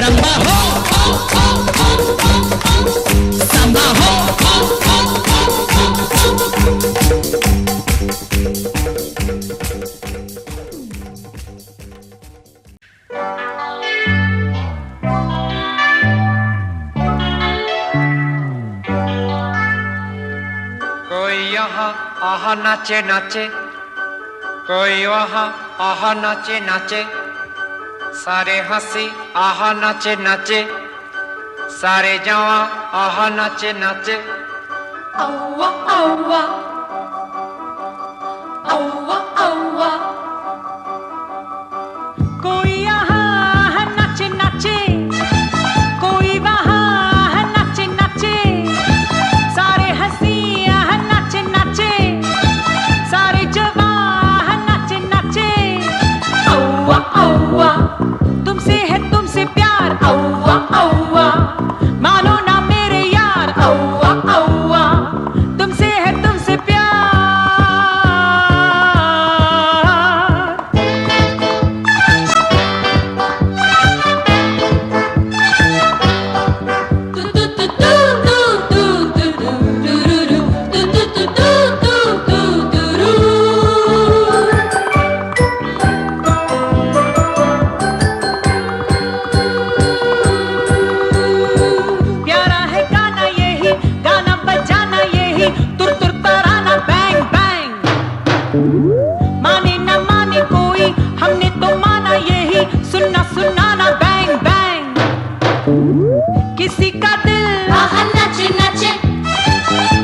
रंबा हो, संबा हो। कोई यहाँ आहा नाचे नाचे, कोई वहाँ आहा नाचे नाचे, सारे हंसी आहा नाचे नाचे, सारे जवां आहा नाचे नाचे। औवा औवा औवा औवा कोई यहाँ नाचे नाचे, कोई वहाँ नाचे नाचे, सारे हंसी नाचे नाचे, सारे जवां नाचे नाचे। औवा औवा तुमसे है तुमसे प्यार, औवा औवा मानो ना मेरे यार। औवा औवा तुमसे है तुमसे प्यार। तू तू तू तू तू तू तू रू तू तू तू तू तू तू रू। प्यारा है गाना यही, गाना बजाना यही, तुर तुर तराना बैंग बैंग। माने न माने कोई, हमने तो माना यही, सुनना सुनाना बैंग बैंग। किसी का दिल आहा नाचे नाचे,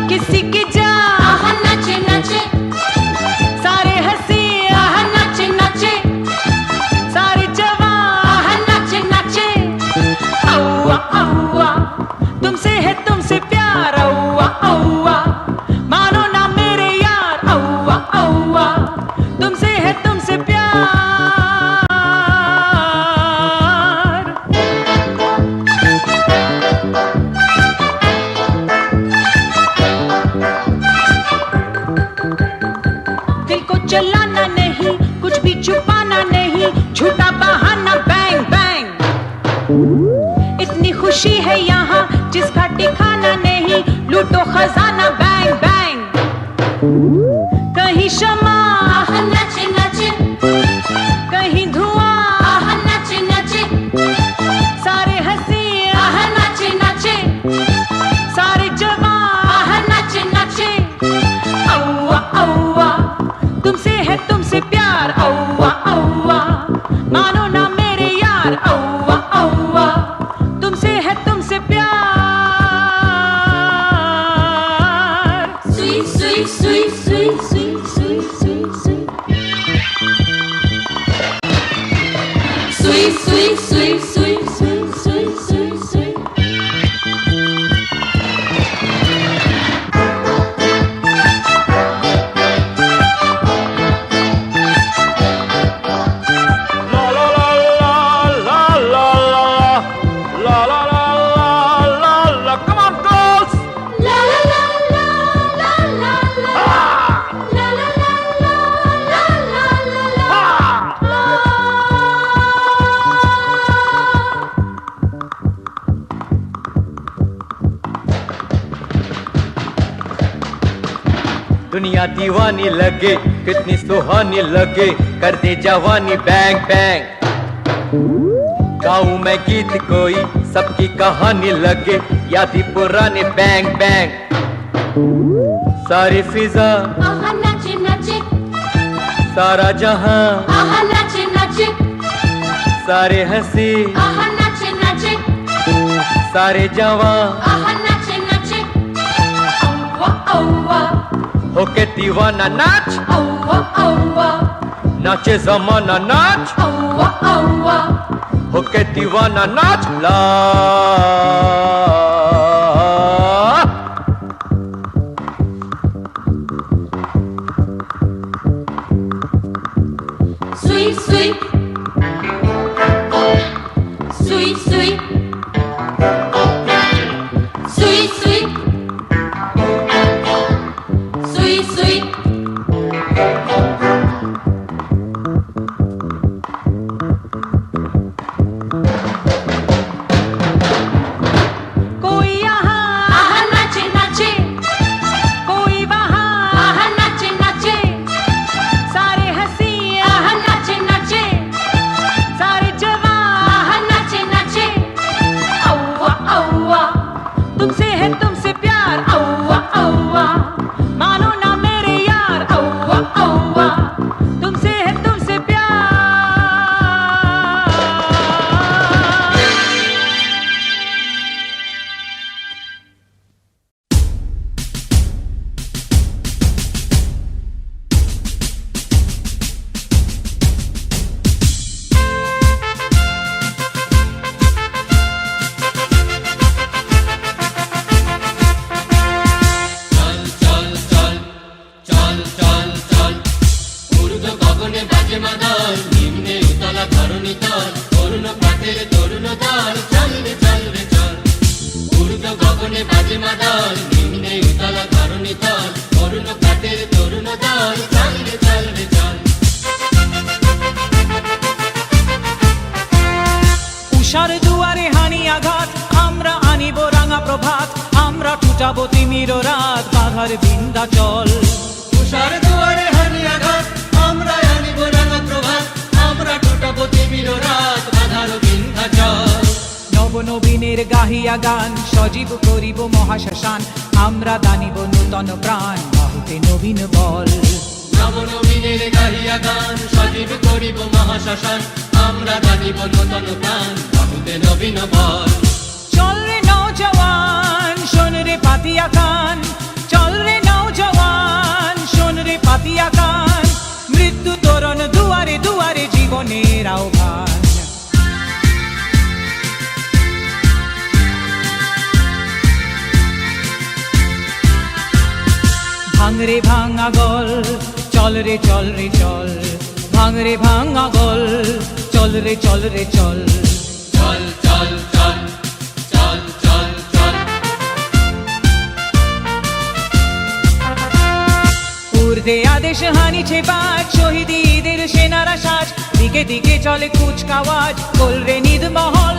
किसी की जान, आहा नाचे नाचे, सारे हंसी आहा नाचे नाचे, सारे जवां आहा नाचे नाचे। औवा औवा तुमसे है तुमसे प्यार। औवा औवा मानो ना मेरे यार। औवा औवा तुमसे है तुमसे प्यार। दिल को जलाना नहीं, कुछ भी छुपाना नहीं, झूठा बहाना बैंग बैंग। इतनी खुशी है यहाँ जिसका ठिकाना नहीं, लूटो खजाना बैंग बैंग। कहीं दुनिया दीवानी लगे कितनी सुहानी लगे कर दे जवानी बैंग बैंग गाऊं मैं गीत कोई सबकी कहानी लगे यादी पुराने बैंग बैंग सारी फिजा आहा नाचे नाचे सारा जहां आहा नाचे नाचे सारे हंसी आहा नाचे नाचे सारे जवां आहा नाचे नाचे औवा औवा होके दीवाना नाच औवा औवा नाचे जमाना नाच औवा औवा होके दीवाना नाच ला सुई सुई सुई सुई सुई सुई सुई सुई कोई यहाँ आहा नाचे नाचे कोई वहाँ आहा नाचे नाचे सारे हंसी आहा नाचे नाचे सारे जवान आहा नाचे नाचे औवा औवा तुमसे है तुमसे प्यार औवा औवा मानो ना मेरे यार औवा औवा तुमसे है तुमसे प्यार উষার দুয়ারে হানি আঘাত আমরা আনিব রাঙা প্রভাত আমরা টুটাবো তিমির রাত বাধার বিন্ধ্যাচল তুষার দুয়ারে হানি আঘাত আমরা আনিব রাঙা প্রভাত আমরা টুটাবো তিমির রাত বাধার বিন্ধ্যাচল নবনবীনের গাহিয়া গান সজীব করিব মহাশ্মশান আমরা দানিব নূতন প্রাণ বাহুতে নবীন বল নবনবীনের গাহিয়া গান সজীব করিব মহাশ্মশান আমরা জানিব নূতন প্রাণ বাহুতে নবীন বল চল রে নৌজওয়ান শোন রে পাতিয়া কান চল রে নৌজওয়ান শোন রে পাতিয়া কান মৃত্যু তোরণ দুয়ারে দুয়ারে জীবনের আহ্বান ভাঙরে ভাঙা গল চল রে চল রে চল ভাঙরে ভাঙা গল চল রে চল রে চল চল চল চল চল চল চল ঊর্ধ্বে আদেশ হানিছে বাজ শহীদীদের সেনারা সাজ দিকে দিকে চলে কুচকাওয়াজ কোল রে নিদ মহল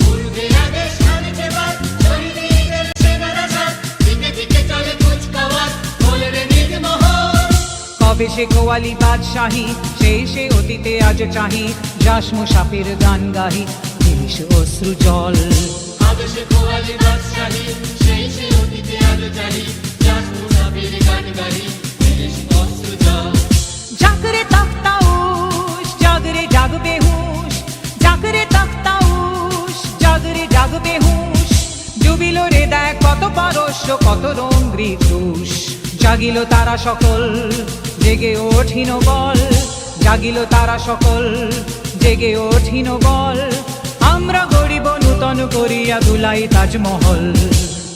পূর্বে আদেশ হানিছে বাজ শহীদীদের সেনারা সাজ দিকে দিকে চলে কুচকাওয়াজ বলে রে নির্মোহ কবে সে কোয়ালি বাদশাহী সেই সে অতীতে আজ চাহি যাস মুসাফির গান গাহি তিরিশ অশ্রু জল আদেশে কোয়ালি বাদশাহী সেই সে অতীতে আজ চাহি যাস মুসাফির গান গাহি তিরিশ অশ্রু জল জাগরে তখতাউশ জাগরে জাগবে হুঁশ জাগরে তখতাউশ জাগরে জাগবে হুঁশ ডুবিল রে দেখ কত পারস্য কত রঙ্গি দোষ জাগিল তারা সকল জেগে ওঠিন বল জাগিল তারা সকল জেগে ওঠিন বল আমরা গড়িব নূতন করিয়া দুলাই তাজমহল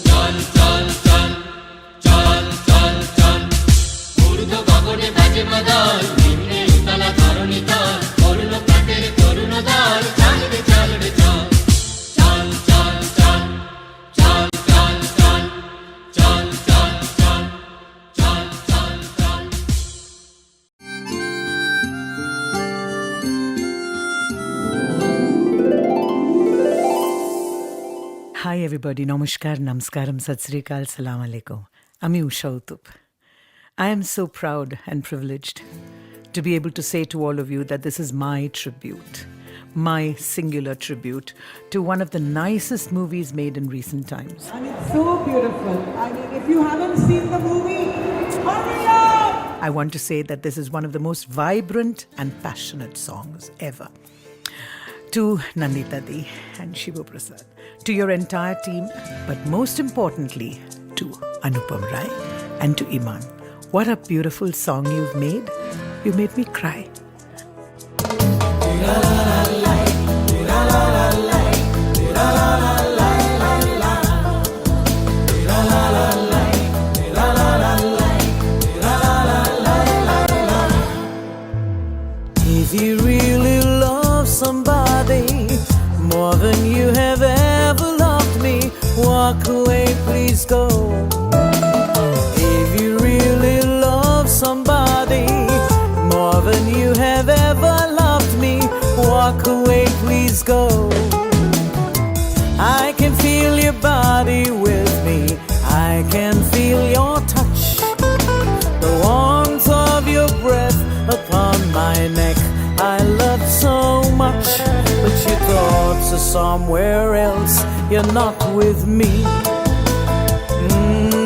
চল চল চল চল চল চল ঊর্ধ্ব গগনে বাজে মাদল নিম্নে উতলা ধরণী তল অরুণ প্রাতের তরুণ দল চল রে চল রে চল চল চল চল চল চল চল চল চল চল চল চল চল হাই এভরিবডি নমস্কার নমস্কারম সত শ্রী আকাল সালাম আলাইকুম আমি উষা উতুপ I am so proud and privileged to be able to say to all of you that this is my tribute, my singular tribute to one of the nicest movies made in recent times. And it's so beautiful. I mean, if you haven't seen the movie, hurry up! I want to say that this is one of the most vibrant and passionate songs ever. To Nandita Di and Shivu Prasad, to your entire team, but most importantly, to Anupam Rai and to Iman. What a beautiful song you've made. You made me cry. If you really love somebody more than you have ever loved me, walk away, please go. If you really love somebody more than you have ever loved me, walk away, please go. I can feel your body with me, I can feel your touch, the warmth of your breath upon my neck. I love so much, but your thoughts are somewhere else. You're not with me.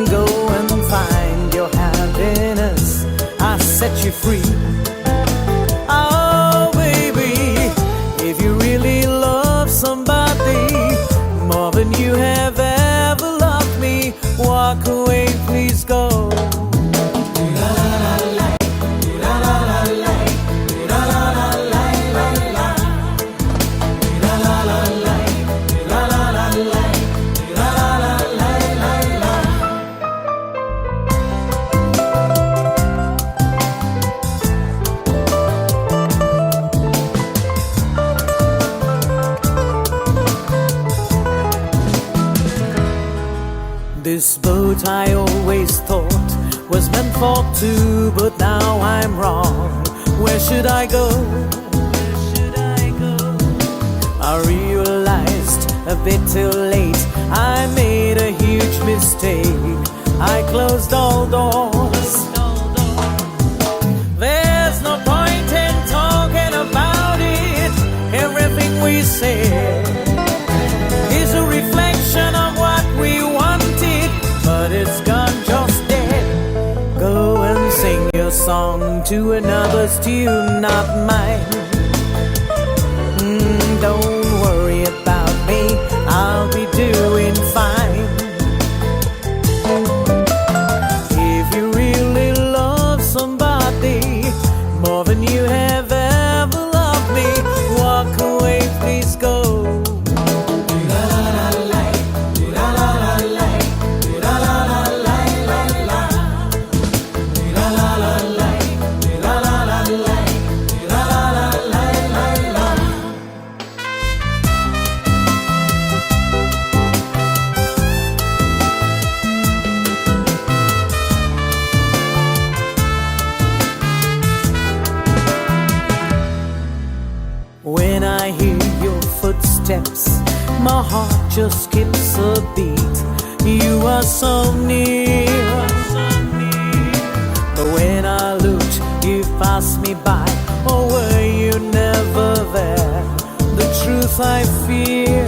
Go and find your happiness. I set you free. Oh, baby, if you really love somebody more than you have ever loved me, walk away, please go. This boat I always thought was meant for two, but now I'm wrong. Where should I go? I realized a bit too late I made a huge mistake. I closed all doors. There's no point in talking about it. Everything we say is a reflection of what we wanted, but it's gone just dead. Go and sing your song to another's tune, not mine. Don't worry about me, I'll be doing fine. If you really love somebody more than you have ever loved me, walk away, please go. When I hear your footsteps, my heart just skips a beat. You are so near, but when I looked, you passed me by. Or were you never there? The truth I fear.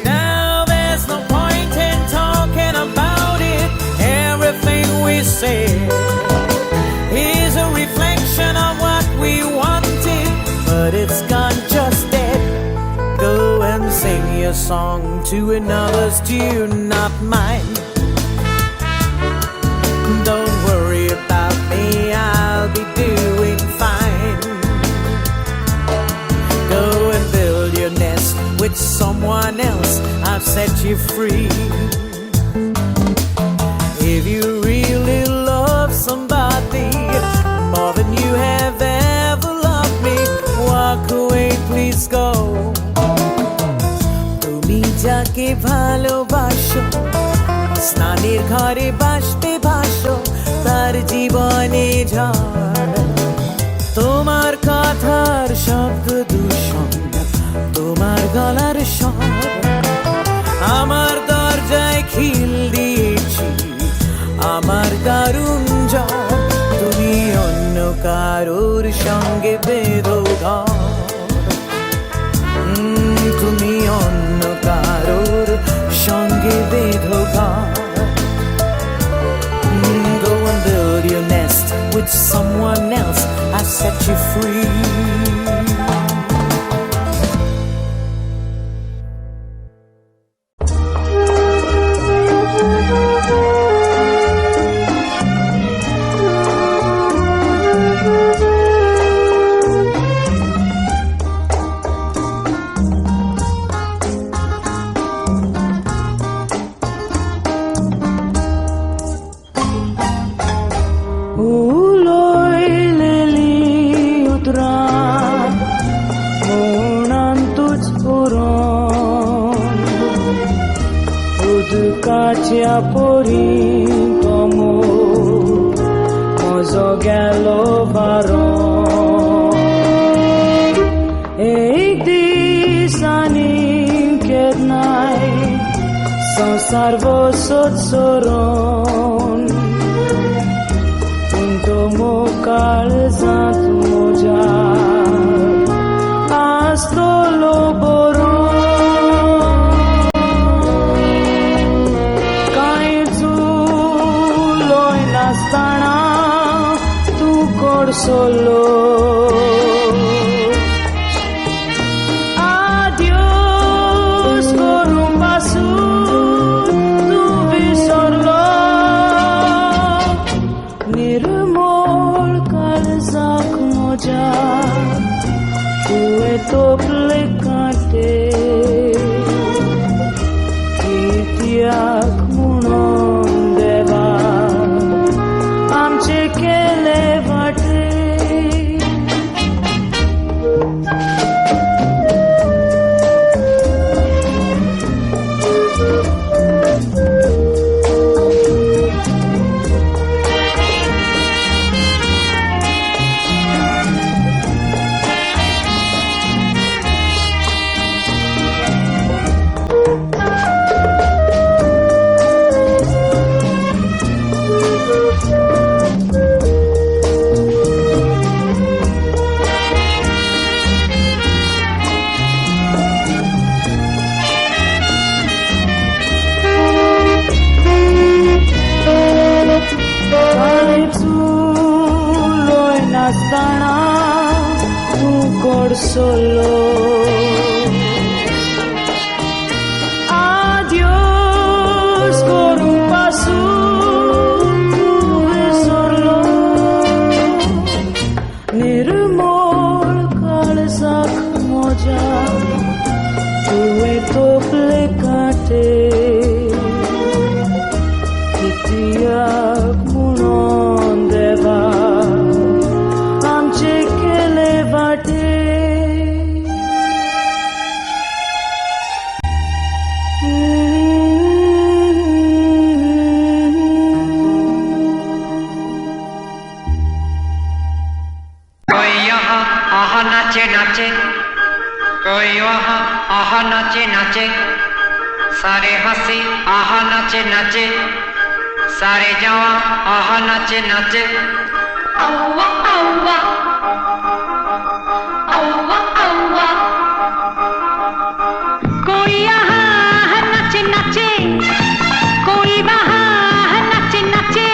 Now there's no point in talking about it. Everything we say is a reflection of what we wanted, but it's gone just dead. Go and sing your song to another's tune, not mine. Don't worry about me, I'll be doing fine. Go and build your nest with someone else, I've set you free. If you really love somebody more than you have ever loved me, walk away, please go. তুমি যাকে ভালোবাসো, স্নানের ঘরে বাসবে ভাসো, তার জীবনে ঝড়। তোমার কথার শব্দ দূষণ, তোমার গলার স্বর, আমার দরজায় খিল দিয়েছি, আমার দারুণ ঝড় তুমি অন্য কারোর সঙ্গে বেঁধো ঘর তুমি অন্য কারোর সঙ্গে বেঁধো ঘর Go and build your nest with someone else. I set you free. Sarvosotsoron Unto mokal zat moja Astolo boron Kai tu loy nastana Tu kor solo Adios korum pasu tople kate kitiak munon deva amche kele vate solo adiós por un paso solo nirmol kalsak moja tue tople kate kitiak munon deva amche kele vate नाचे कोई वहाँ आहा नाचे नाचे सारे हंसी आहा नाचे नाचे सारे जवां आहा नाचे नाचे औवा औवा औवा औवा कोई यहाँ नाचे नाचे कोई वहाँ नाचे नाचे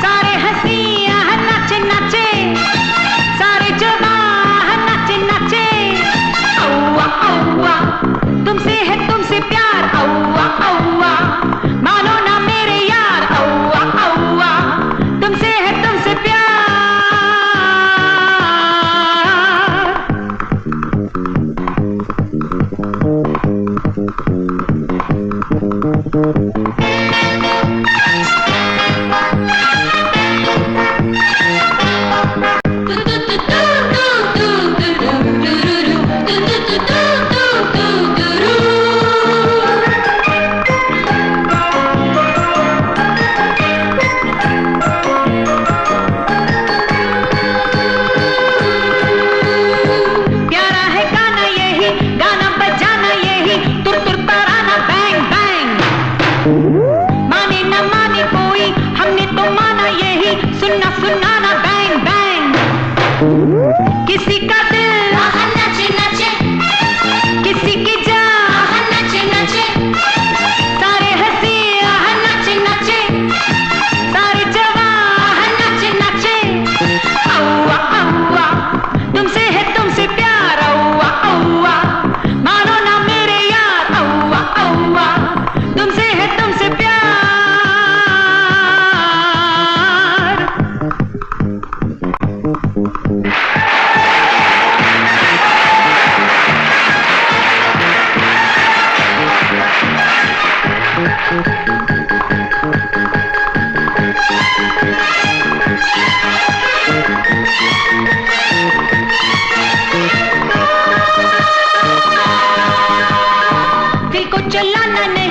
सारे हंसी यहाँ नाचे नाचे सारे जवां तुमसे है तुमसे प्यार औवा औवा मानो ना मेरे यार औवा औवा तुमसे है तुमसे प्यार Ooh.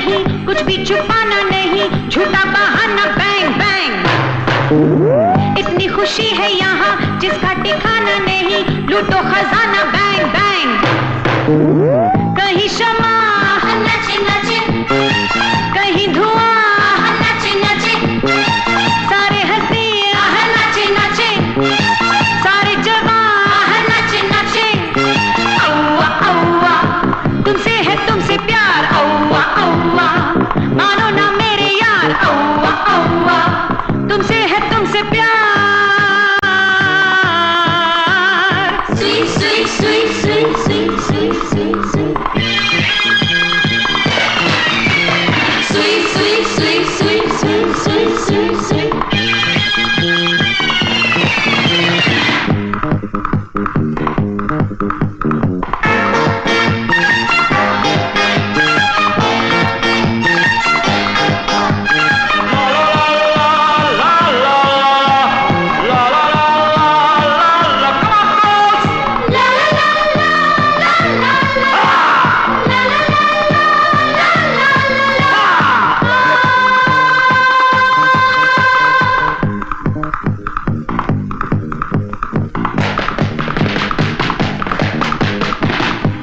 नहीं, कुछ भी छुपाना नहीं, झूठा बहाना बैंग बैंग। इतनी खुशी है यहाँ जिसका ठिकाना नहीं, लूटो खजाना बैंग बैंग। कहीं शमा नाचे नाचे, कहीं धुआं नाचे नाचे, सारे हंसी नाचे नाचे, सारे जवान नाचे नाचे। औवा औवा तुमसे है तुमसे प्यार, औवा औवा मानो ना मेरे यार, औवा औवा तुमसे है तुमसे प्यार। Sweet sweet sweet sweet sweet sweet sweet sweet sweet sweet sweet sweet sweet sweet sweet।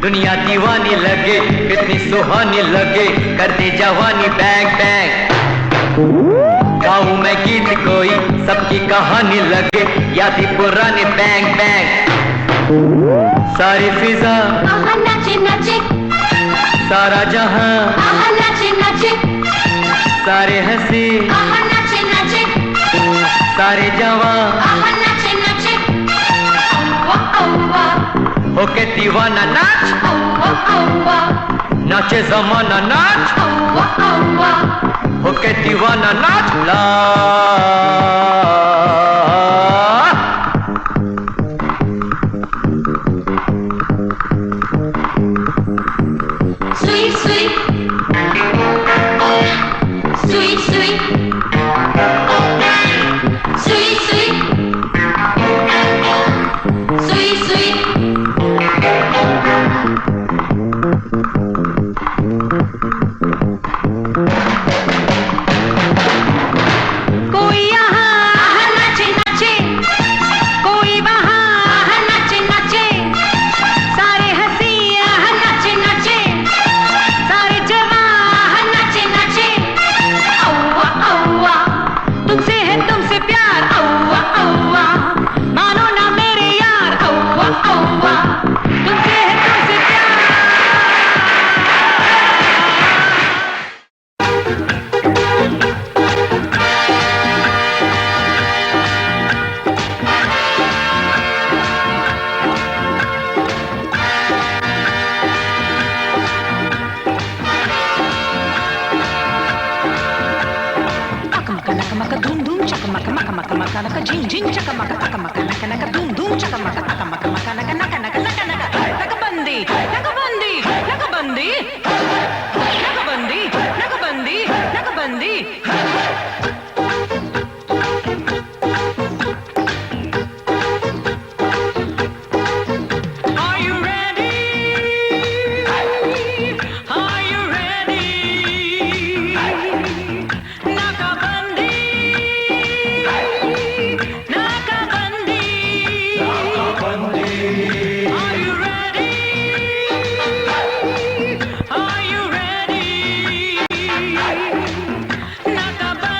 दुनिया दीवानी लगे, कितनी सुहानी लगे, कर दे जवानी बैंग बैंग। गाऊं मैं गीत कोई, सबकी कहानी लगे, यादी पुरानी बैंग बैंग। सारी फिजा नाचे नाचे, सारा जहां नाचे नाचे, सारे हंसी नाचे नाचे, सारे जवान नाचे नाचे। औवा औवा होके दीवाना नाच, औवा औवा नाचे जमाना नाच, औवा औवा होके दीवाना नाच। ला sweet sweet sweet sweet sweet sweet sweet sweet। कोई यहाँ नाचे नाचे, कोई वहाँ नाचे नाचे, सारे हंसी नाचे नाचे, सारे जवान नाचे नाचे। औवा औवा तुमसे है तुमसे प्यार, औवा औवा मानो ना मेरे यार, औवा औवा तुमसे है तुमसे प्यार। Maka dum dum chaka maka maka maka maka naka jing jing chaka maka taka maka naka naka dum dum chaka maka taka maka maka naka naka naka naka naka naka bandi naka bandi naka bandi naka bandi naka bandi naka bandi। Are you ready? Are you ready? Nakabandi, nakabandi, nakabandi. Are you ready? Are you ready? Nakabandi.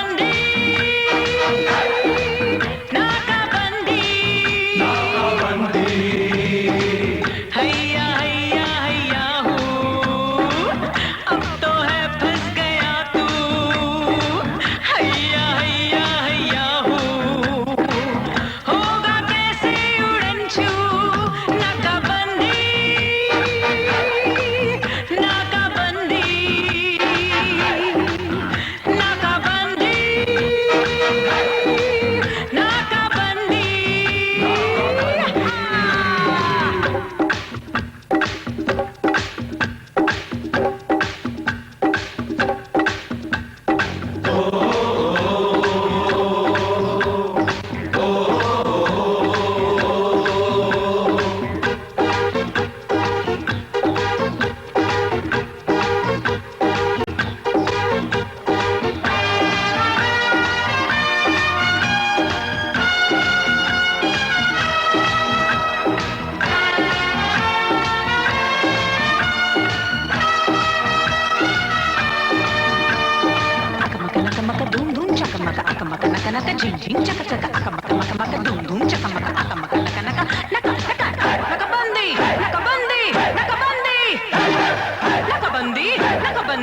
naka jing jing chaka chaka aka maka maka maka dum dum chaka maka aka maka naka naka naka naka nakabandi nakabandi nakabandi nakabandi nakabandi nakabandi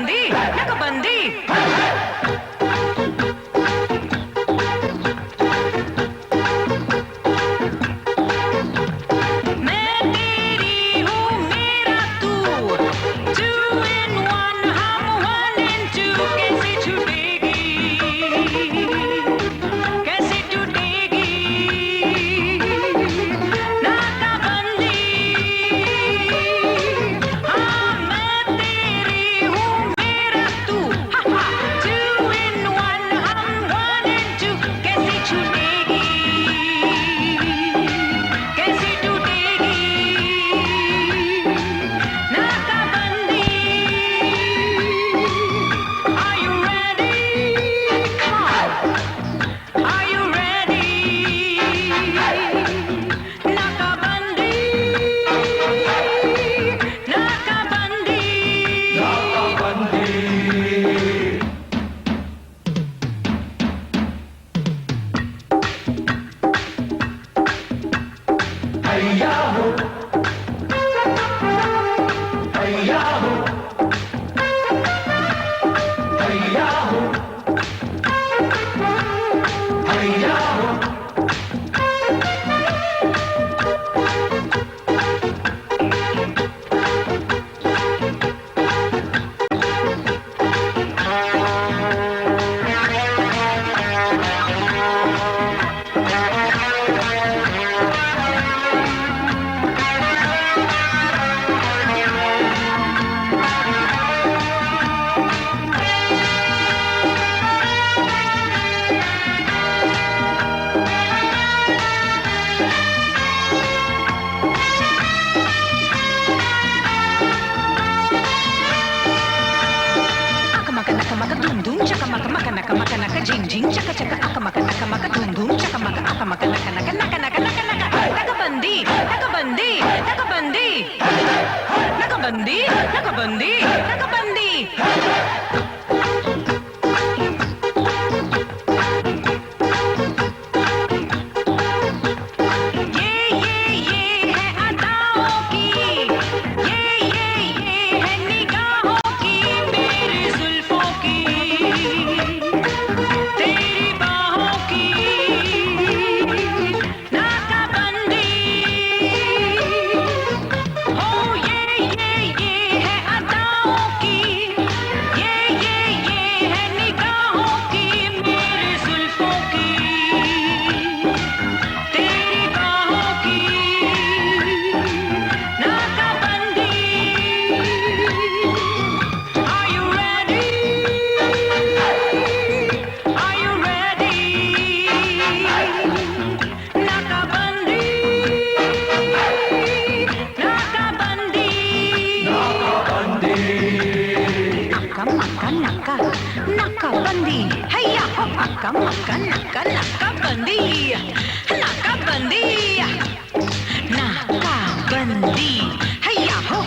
nakabandi hayya ho akka makka naka nakabandi nakabandi nakabandi hayya ho